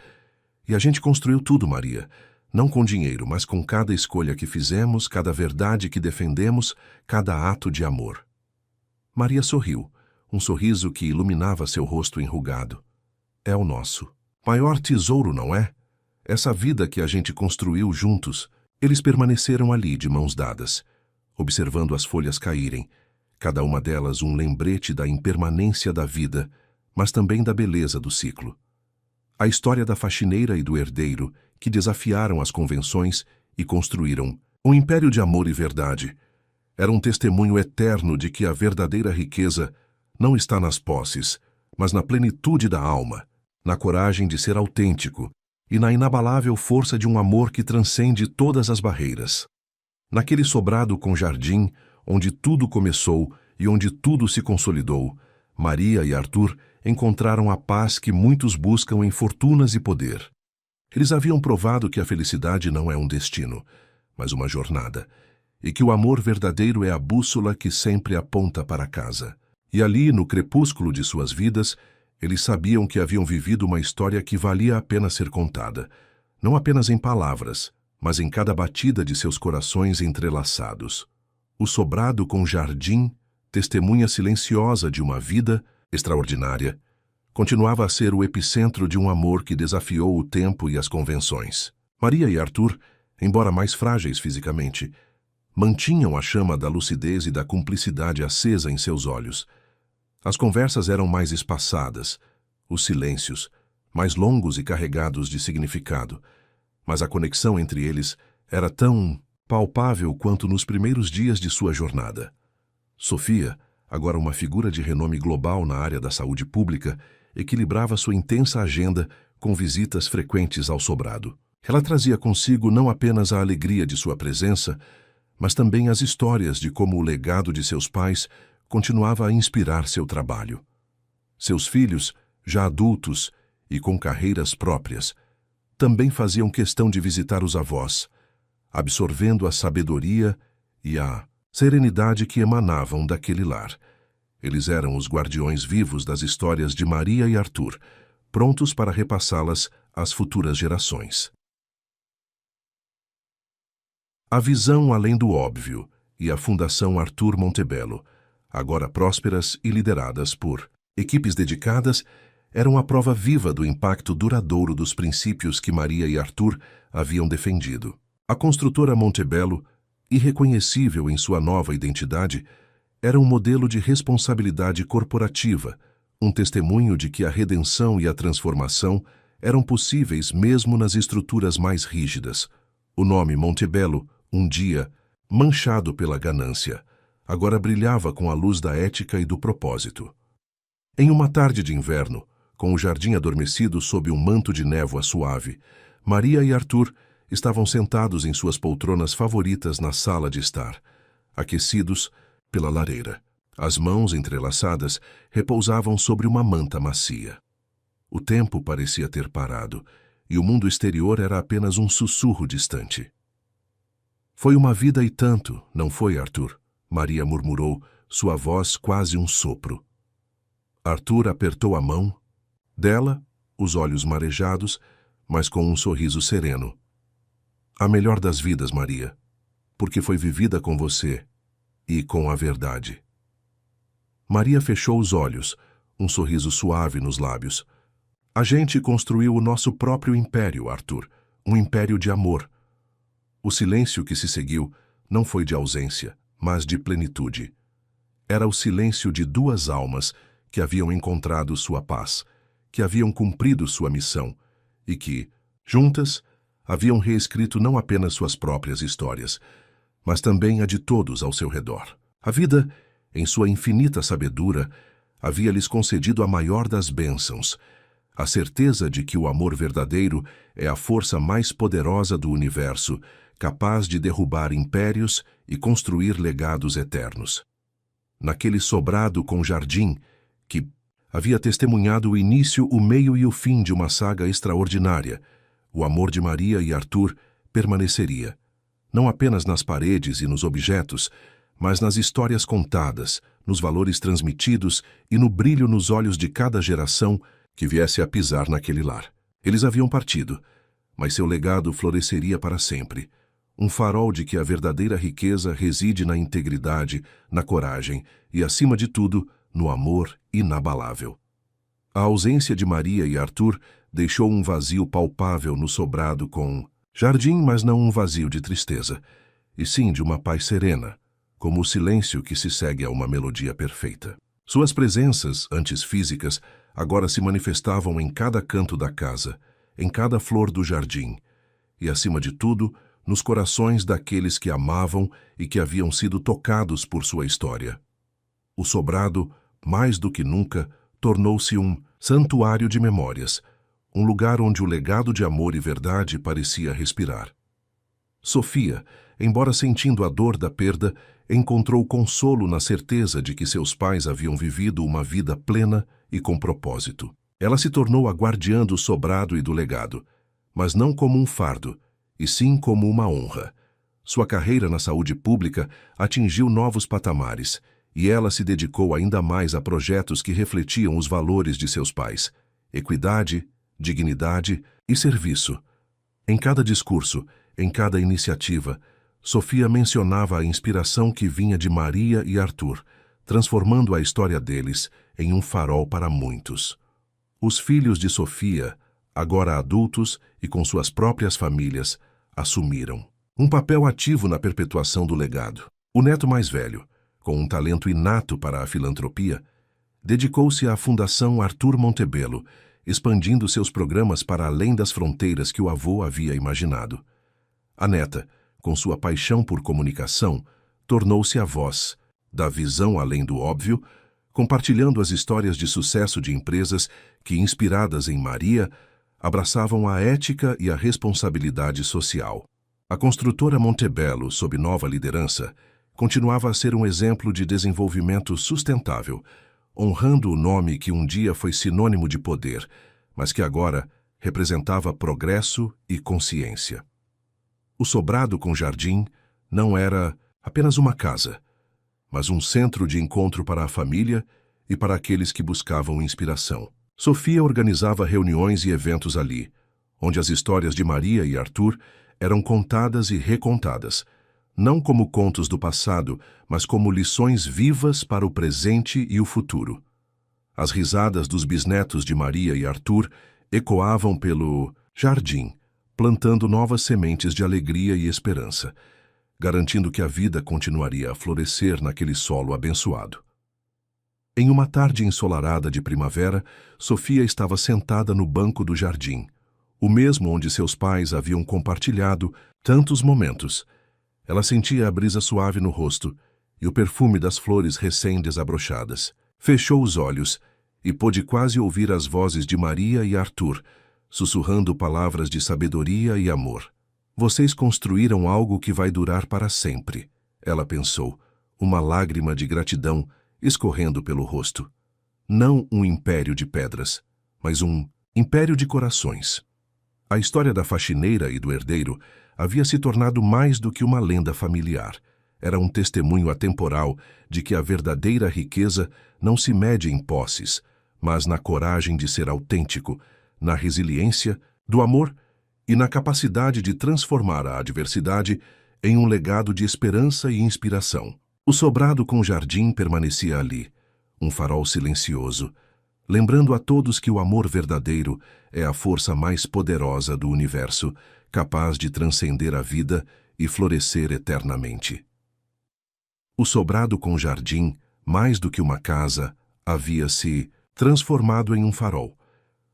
"E a gente construiu tudo, Maria. Não com dinheiro, mas com cada escolha que fizemos, cada verdade que defendemos, cada ato de amor." Maria sorriu, um sorriso que iluminava seu rosto enrugado. "É o nosso maior tesouro, não é? Essa vida que a gente construiu juntos." Eles permaneceram ali de mãos dadas, observando as folhas caírem, cada uma delas um lembrete da impermanência da vida, mas também da beleza do ciclo. A história da faxineira e do herdeiro que desafiaram as convenções e construíram um império de amor e verdade. Era um testemunho eterno de que a verdadeira riqueza não está nas posses, mas na plenitude da alma, na coragem de ser autêntico e na inabalável força de um amor que transcende todas as barreiras. Naquele sobrado com jardim, onde tudo começou e onde tudo se consolidou, Maria e Arthur encontraram a paz que muitos buscam em fortunas e poder. Eles haviam provado que a felicidade não é um destino, mas uma jornada, e que o amor verdadeiro é a bússola que sempre aponta para casa. E ali, no crepúsculo de suas vidas, eles sabiam que haviam vivido uma história que valia a pena ser contada, não apenas em palavras, mas em cada batida de seus corações entrelaçados. O sobrado com jardim, testemunha silenciosa de uma vida extraordinária, continuava a ser o epicentro de um amor que desafiou o tempo e as convenções. Maria e Arthur, embora mais frágeis fisicamente, mantinham a chama da lucidez e da cumplicidade acesa em seus olhos. As conversas eram mais espaçadas, os silêncios, mais longos e carregados de significado, mas a conexão entre eles era tão palpável quanto nos primeiros dias de sua jornada. Sofia, agora uma figura de renome global na área da saúde pública, equilibrava sua intensa agenda com visitas frequentes ao sobrado. Ela trazia consigo não apenas a alegria de sua presença, mas também as histórias de como o legado de seus pais continuava a inspirar seu trabalho. Seus filhos, já adultos e com carreiras próprias, também faziam questão de visitar os avós, absorvendo a sabedoria e a serenidade que emanavam daquele lar. Eles eram os guardiões vivos das histórias de Maria e Arthur, prontos para repassá-las às futuras gerações. A visão além do óbvio e a Fundação Arthur Montebello, agora prósperas e lideradas por equipes dedicadas, eram a prova viva do impacto duradouro dos princípios que Maria e Arthur haviam defendido. A construtora Montebello, irreconhecível em sua nova identidade, era um modelo de responsabilidade corporativa, um testemunho de que a redenção e a transformação eram possíveis mesmo nas estruturas mais rígidas. O nome Montebello, um dia manchado pela ganância, agora brilhava com a luz da ética e do propósito. Em uma tarde de inverno, com o jardim adormecido sob um manto de névoa suave, Maria e Arthur estavam sentados em suas poltronas favoritas na sala de estar, aquecidos pela lareira. As mãos entrelaçadas repousavam sobre uma manta macia. O tempo parecia ter parado, e o mundo exterior era apenas um sussurro distante. "Foi uma vida e tanto, não foi, Arthur?" Maria murmurou, sua voz quase um sopro. Arthur apertou a mão dela, os olhos marejados, mas com um sorriso sereno. "A melhor das vidas, Maria, porque foi vivida com você e com a verdade." Maria fechou os olhos, um sorriso suave nos lábios. "A gente construiu o nosso próprio império, Arthur, um império de amor." O silêncio que se seguiu não foi de ausência, mas de plenitude. Era o silêncio de duas almas que haviam encontrado sua paz, que haviam cumprido sua missão e que, juntas, haviam reescrito não apenas suas próprias histórias, mas também a de todos ao seu redor. A vida, em sua infinita sabedoria, havia-lhes concedido a maior das bênçãos, a certeza de que o amor verdadeiro é a força mais poderosa do universo, capaz de derrubar impérios e construir legados eternos. Naquele sobrado com jardim, que havia testemunhado o início, o meio e o fim de uma saga extraordinária, o amor de Maria e Arthur permaneceria, não apenas nas paredes e nos objetos, mas nas histórias contadas, nos valores transmitidos e no brilho nos olhos de cada geração que viesse a pisar naquele lar. Eles haviam partido, mas seu legado floresceria para sempre, um farol de que a verdadeira riqueza reside na integridade, na coragem e, acima de tudo, no amor inabalável. A ausência de Maria e Arthur deixou um vazio palpável no sobrado com jardim, mas não um vazio de tristeza, e sim de uma paz serena, como o silêncio que se segue a uma melodia perfeita. Suas presenças, antes físicas, agora se manifestavam em cada canto da casa, em cada flor do jardim, e, acima de tudo, nos corações daqueles que amavam e que haviam sido tocados por sua história. O sobrado, mais do que nunca, tornou-se um santuário de memórias, um lugar onde o legado de amor e verdade parecia respirar. Sofia, embora sentindo a dor da perda, encontrou consolo na certeza de que seus pais haviam vivido uma vida plena e com propósito. Ela se tornou a guardiã do sobrado e do legado, mas não como um fardo, e sim como uma honra. Sua carreira na saúde pública atingiu novos patamares, e ela se dedicou ainda mais a projetos que refletiam os valores de seus pais: equidade, dignidade e serviço. Em cada discurso, em cada iniciativa, Sofia mencionava a inspiração que vinha de Maria e Arthur, transformando a história deles em um farol para muitos. Os filhos de Sofia, agora adultos e com suas próprias famílias, assumiram um papel ativo na perpetuação do legado. O neto mais velho, com um talento inato para a filantropia, dedicou-se à Fundação Arthur Montebello, expandindo seus programas para além das fronteiras que o avô havia imaginado. A neta, com sua paixão por comunicação, tornou-se a voz da visão além do óbvio, compartilhando as histórias de sucesso de empresas que, inspiradas em Maria, abraçavam a ética e a responsabilidade social. A construtora Montebello, sob nova liderança, continuava a ser um exemplo de desenvolvimento sustentável, honrando o nome que um dia foi sinônimo de poder, mas que agora representava progresso e consciência. O sobrado com jardim não era apenas uma casa, mas um centro de encontro para a família e para aqueles que buscavam inspiração. Sofia organizava reuniões e eventos ali, onde as histórias de Maria e Arthur eram contadas e recontadas, não como contos do passado, mas como lições vivas para o presente e o futuro. As risadas dos bisnetos de Maria e Arthur ecoavam pelo jardim, plantando novas sementes de alegria e esperança, garantindo que a vida continuaria a florescer naquele solo abençoado. Em uma tarde ensolarada de primavera, Sofia estava sentada no banco do jardim, o mesmo onde seus pais haviam compartilhado tantos momentos. Ela sentia a brisa suave no rosto e o perfume das flores recém-desabrochadas. Fechou os olhos e pôde quase ouvir as vozes de Maria e Arthur, sussurrando palavras de sabedoria e amor. Vocês construíram algo que vai durar para sempre, ela pensou, uma lágrima de gratidão escorrendo pelo rosto. Não um império de pedras, mas um império de corações. A história da faxineira e do herdeiro havia se tornado mais do que uma lenda familiar. Era um testemunho atemporal de que a verdadeira riqueza não se mede em posses, mas na coragem de ser autêntico, na resiliência, do amor e na capacidade de transformar a adversidade em um legado de esperança e inspiração. O sobrado com jardim permanecia ali, um farol silencioso, lembrando a todos que o amor verdadeiro é a força mais poderosa do universo, capaz de transcender a vida e florescer eternamente. O sobrado com jardim, mais do que uma casa, havia se transformado em um farol.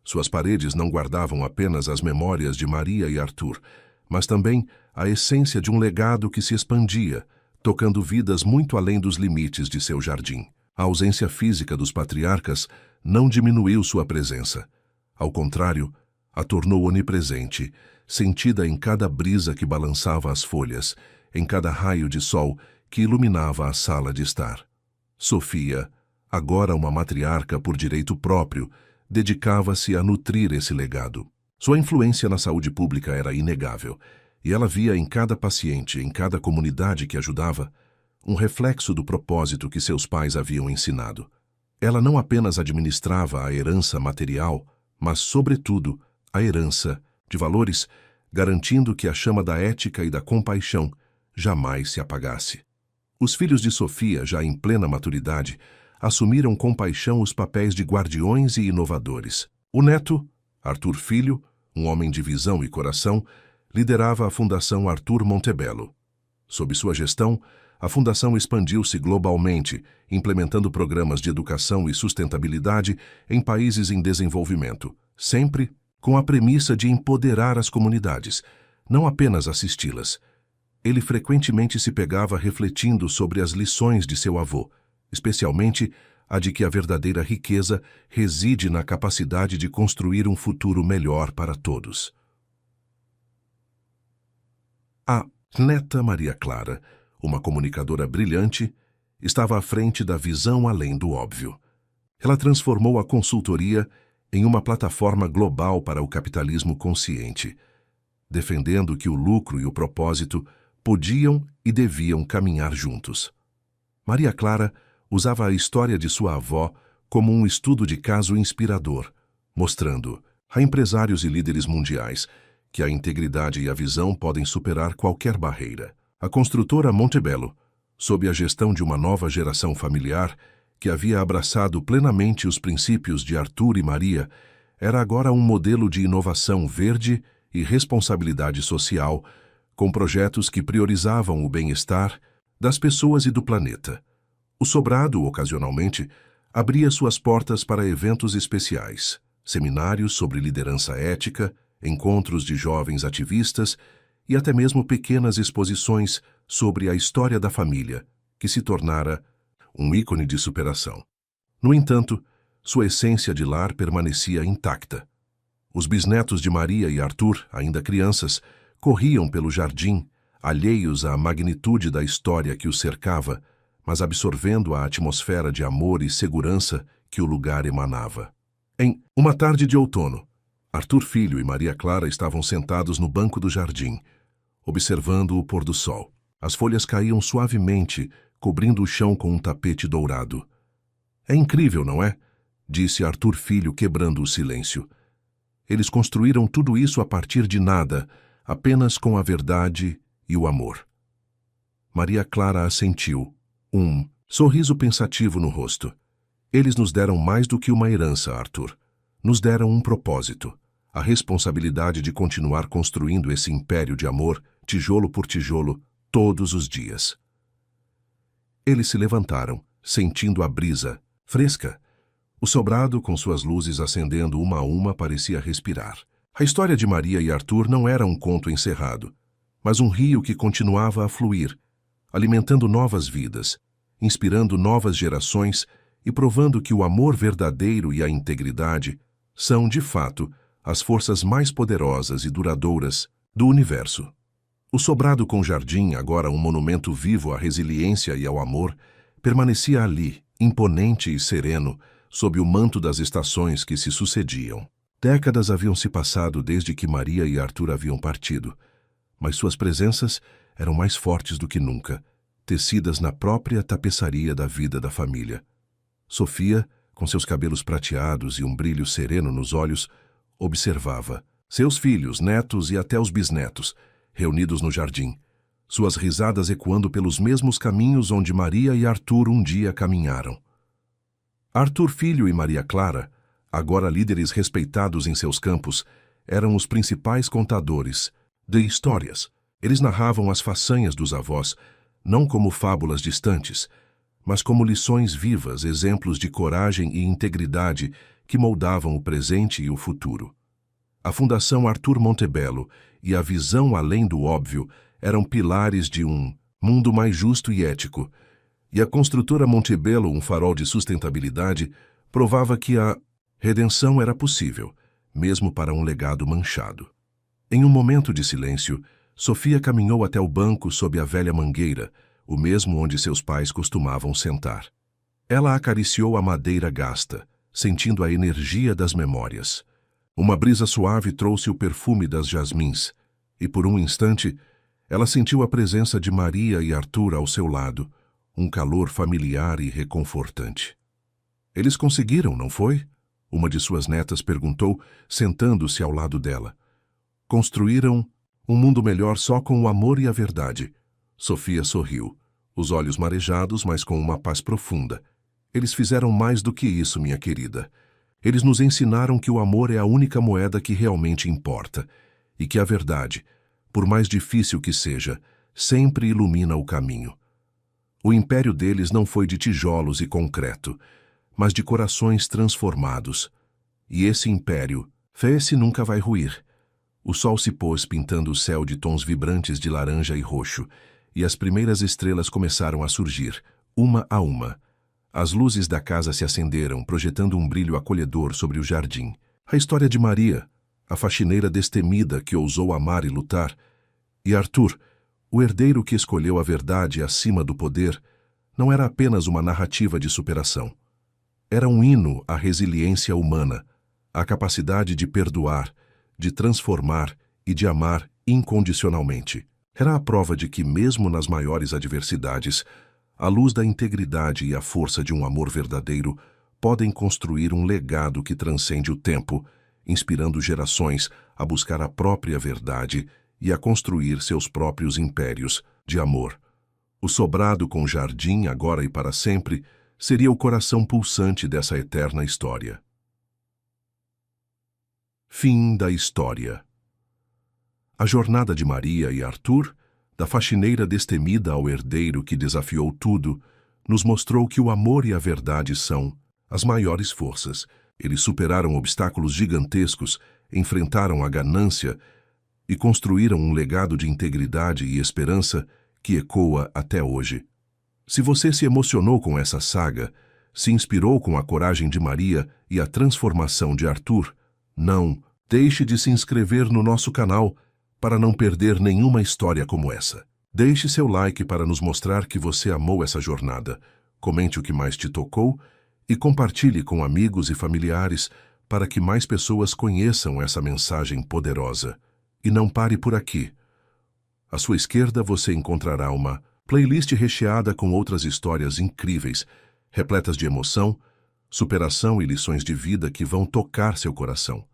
Suas paredes não guardavam apenas as memórias de Maria e Arthur, mas também a essência de um legado que se expandia, tocando vidas muito além dos limites de seu jardim. A ausência física dos patriarcas não diminuiu sua presença. Ao contrário, a tornou onipresente, sentida em cada brisa que balançava as folhas, em cada raio de sol que iluminava a sala de estar. Sofia, agora uma matriarca por direito próprio, dedicava-se a nutrir esse legado. Sua influência na saúde pública era inegável, e ela via em cada paciente, em cada comunidade que ajudava, um reflexo do propósito que seus pais haviam ensinado. Ela não apenas administrava a herança material, mas, sobretudo, a herança de valores, garantindo que a chama da ética e da compaixão jamais se apagasse. Os filhos de Sofia, já em plena maturidade, assumiram com paixão os papéis de guardiões e inovadores. O neto, Arthur Filho, um homem de visão e coração, liderava a Fundação Arthur Montebello. Sob sua gestão, a fundação expandiu-se globalmente, implementando programas de educação e sustentabilidade em países em desenvolvimento, sempre com a premissa de empoderar as comunidades, não apenas assisti-las. Ele frequentemente se pegava refletindo sobre as lições de seu avô, especialmente a de que a verdadeira riqueza reside na capacidade de construir um futuro melhor para todos. A neta Maria Clara, uma comunicadora brilhante, estava à frente da visão além do óbvio. Ela transformou a consultoria em uma plataforma global para o capitalismo consciente, defendendo que o lucro e o propósito podiam e deviam caminhar juntos. Maria Clara usava a história de sua avó como um estudo de caso inspirador, mostrando a empresários e líderes mundiais que a integridade e a visão podem superar qualquer barreira. A construtora Montebello, sob a gestão de uma nova geração familiar que havia abraçado plenamente os princípios de Arthur e Maria, era agora um modelo de inovação verde e responsabilidade social, com projetos que priorizavam o bem-estar das pessoas e do planeta. O sobrado, ocasionalmente, abria suas portas para eventos especiais, seminários sobre liderança ética, encontros de jovens ativistas e até mesmo pequenas exposições sobre a história da família, que se tornara um ícone de superação. No entanto, sua essência de lar permanecia intacta. Os bisnetos de Maria e Arthur, ainda crianças, corriam pelo jardim, alheios à magnitude da história que os cercava, mas absorvendo a atmosfera de amor e segurança que o lugar emanava. Em uma tarde de outono, Arthur Filho e Maria Clara estavam sentados no banco do jardim, observando o pôr do sol. As folhas caíam suavemente, cobrindo o chão com um tapete dourado. É incrível, não é? Disse Arthur Filho, quebrando o silêncio. Eles construíram tudo isso a partir de nada, apenas com a verdade e o amor. Maria Clara assentiu, um sorriso pensativo no rosto. Eles nos deram mais do que uma herança, Arthur. Nos deram um propósito, a responsabilidade de continuar construindo esse império de amor, tijolo por tijolo, todos os dias. Eles se levantaram, sentindo a brisa, fresca. O sobrado, com suas luzes acendendo uma a uma, parecia respirar. A história de Maria e Arthur não era um conto encerrado, mas um rio que continuava a fluir, alimentando novas vidas, inspirando novas gerações e provando que o amor verdadeiro e a integridade são, de fato, as forças mais poderosas e duradouras do universo. O sobrado com jardim, agora um monumento vivo à resiliência e ao amor, permanecia ali, imponente e sereno, sob o manto das estações que se sucediam. Décadas haviam se passado desde que Maria e Arthur haviam partido, mas suas presenças eram mais fortes do que nunca, tecidas na própria tapeçaria da vida da família. Sofia, com seus cabelos prateados e um brilho sereno nos olhos, observava seus filhos, netos e até os bisnetos, reunidos no jardim, suas risadas ecoando pelos mesmos caminhos onde Maria e Arthur um dia caminharam. Arthur Filho e Maria Clara, agora líderes respeitados em seus campos, eram os principais contadores de histórias. Eles narravam as façanhas dos avós, não como fábulas distantes, mas como lições vivas, exemplos de coragem e integridade que moldavam o presente e o futuro. A Fundação Arthur Montebello e a visão além do óbvio eram pilares de um mundo mais justo e ético, e a construtora Montebello, um farol de sustentabilidade, provava que a redenção era possível, mesmo para um legado manchado. Em um momento de silêncio, Sofia caminhou até o banco sob a velha mangueira, o mesmo onde seus pais costumavam sentar. Ela acariciou a madeira gasta, sentindo a energia das memórias. Uma brisa suave trouxe o perfume das jasmins, e por um instante, ela sentiu a presença de Maria e Arthur ao seu lado, um calor familiar e reconfortante. Eles conseguiram, não foi? Uma de suas netas perguntou, sentando-se ao lado dela. Construíram um mundo melhor só com o amor e a verdade. Sofia sorriu, os olhos marejados, mas com uma paz profunda. Eles fizeram mais do que isso, minha querida. Eles nos ensinaram que o amor é a única moeda que realmente importa, e que a verdade, por mais difícil que seja, sempre ilumina o caminho. O império deles não foi de tijolos e concreto, mas de corações transformados. E esse império, esse nunca vai ruir. O sol se pôs pintando o céu de tons vibrantes de laranja e roxo, e as primeiras estrelas começaram a surgir, uma a uma. As luzes da casa se acenderam, projetando um brilho acolhedor sobre o jardim. A história de Maria, a faxineira destemida que ousou amar e lutar, e Arthur, o herdeiro que escolheu a verdade acima do poder, não era apenas uma narrativa de superação. Era um hino à resiliência humana, à capacidade de perdoar, de transformar e de amar incondicionalmente. Era a prova de que, mesmo nas maiores adversidades, a luz da integridade e a força de um amor verdadeiro podem construir um legado que transcende o tempo, inspirando gerações a buscar a própria verdade e a construir seus próprios impérios de amor. O sobrado com jardim, agora e para sempre, seria o coração pulsante dessa eterna história. Fim da história. A jornada de Maria e Arthur, da faxineira destemida ao herdeiro que desafiou tudo, nos mostrou que o amor e a verdade são as maiores forças. Eles superaram obstáculos gigantescos, enfrentaram a ganância e construíram um legado de integridade e esperança que ecoa até hoje. Se você se emocionou com essa saga, se inspirou com a coragem de Maria e a transformação de Arthur, não deixe de se inscrever no nosso canal para não perder nenhuma história como essa. Deixe seu like para nos mostrar que você amou essa jornada. Comente o que mais te tocou e compartilhe com amigos e familiares para que mais pessoas conheçam essa mensagem poderosa. E não pare por aqui. À sua esquerda você encontrará uma playlist recheada com outras histórias incríveis, repletas de emoção, superação e lições de vida que vão tocar seu coração.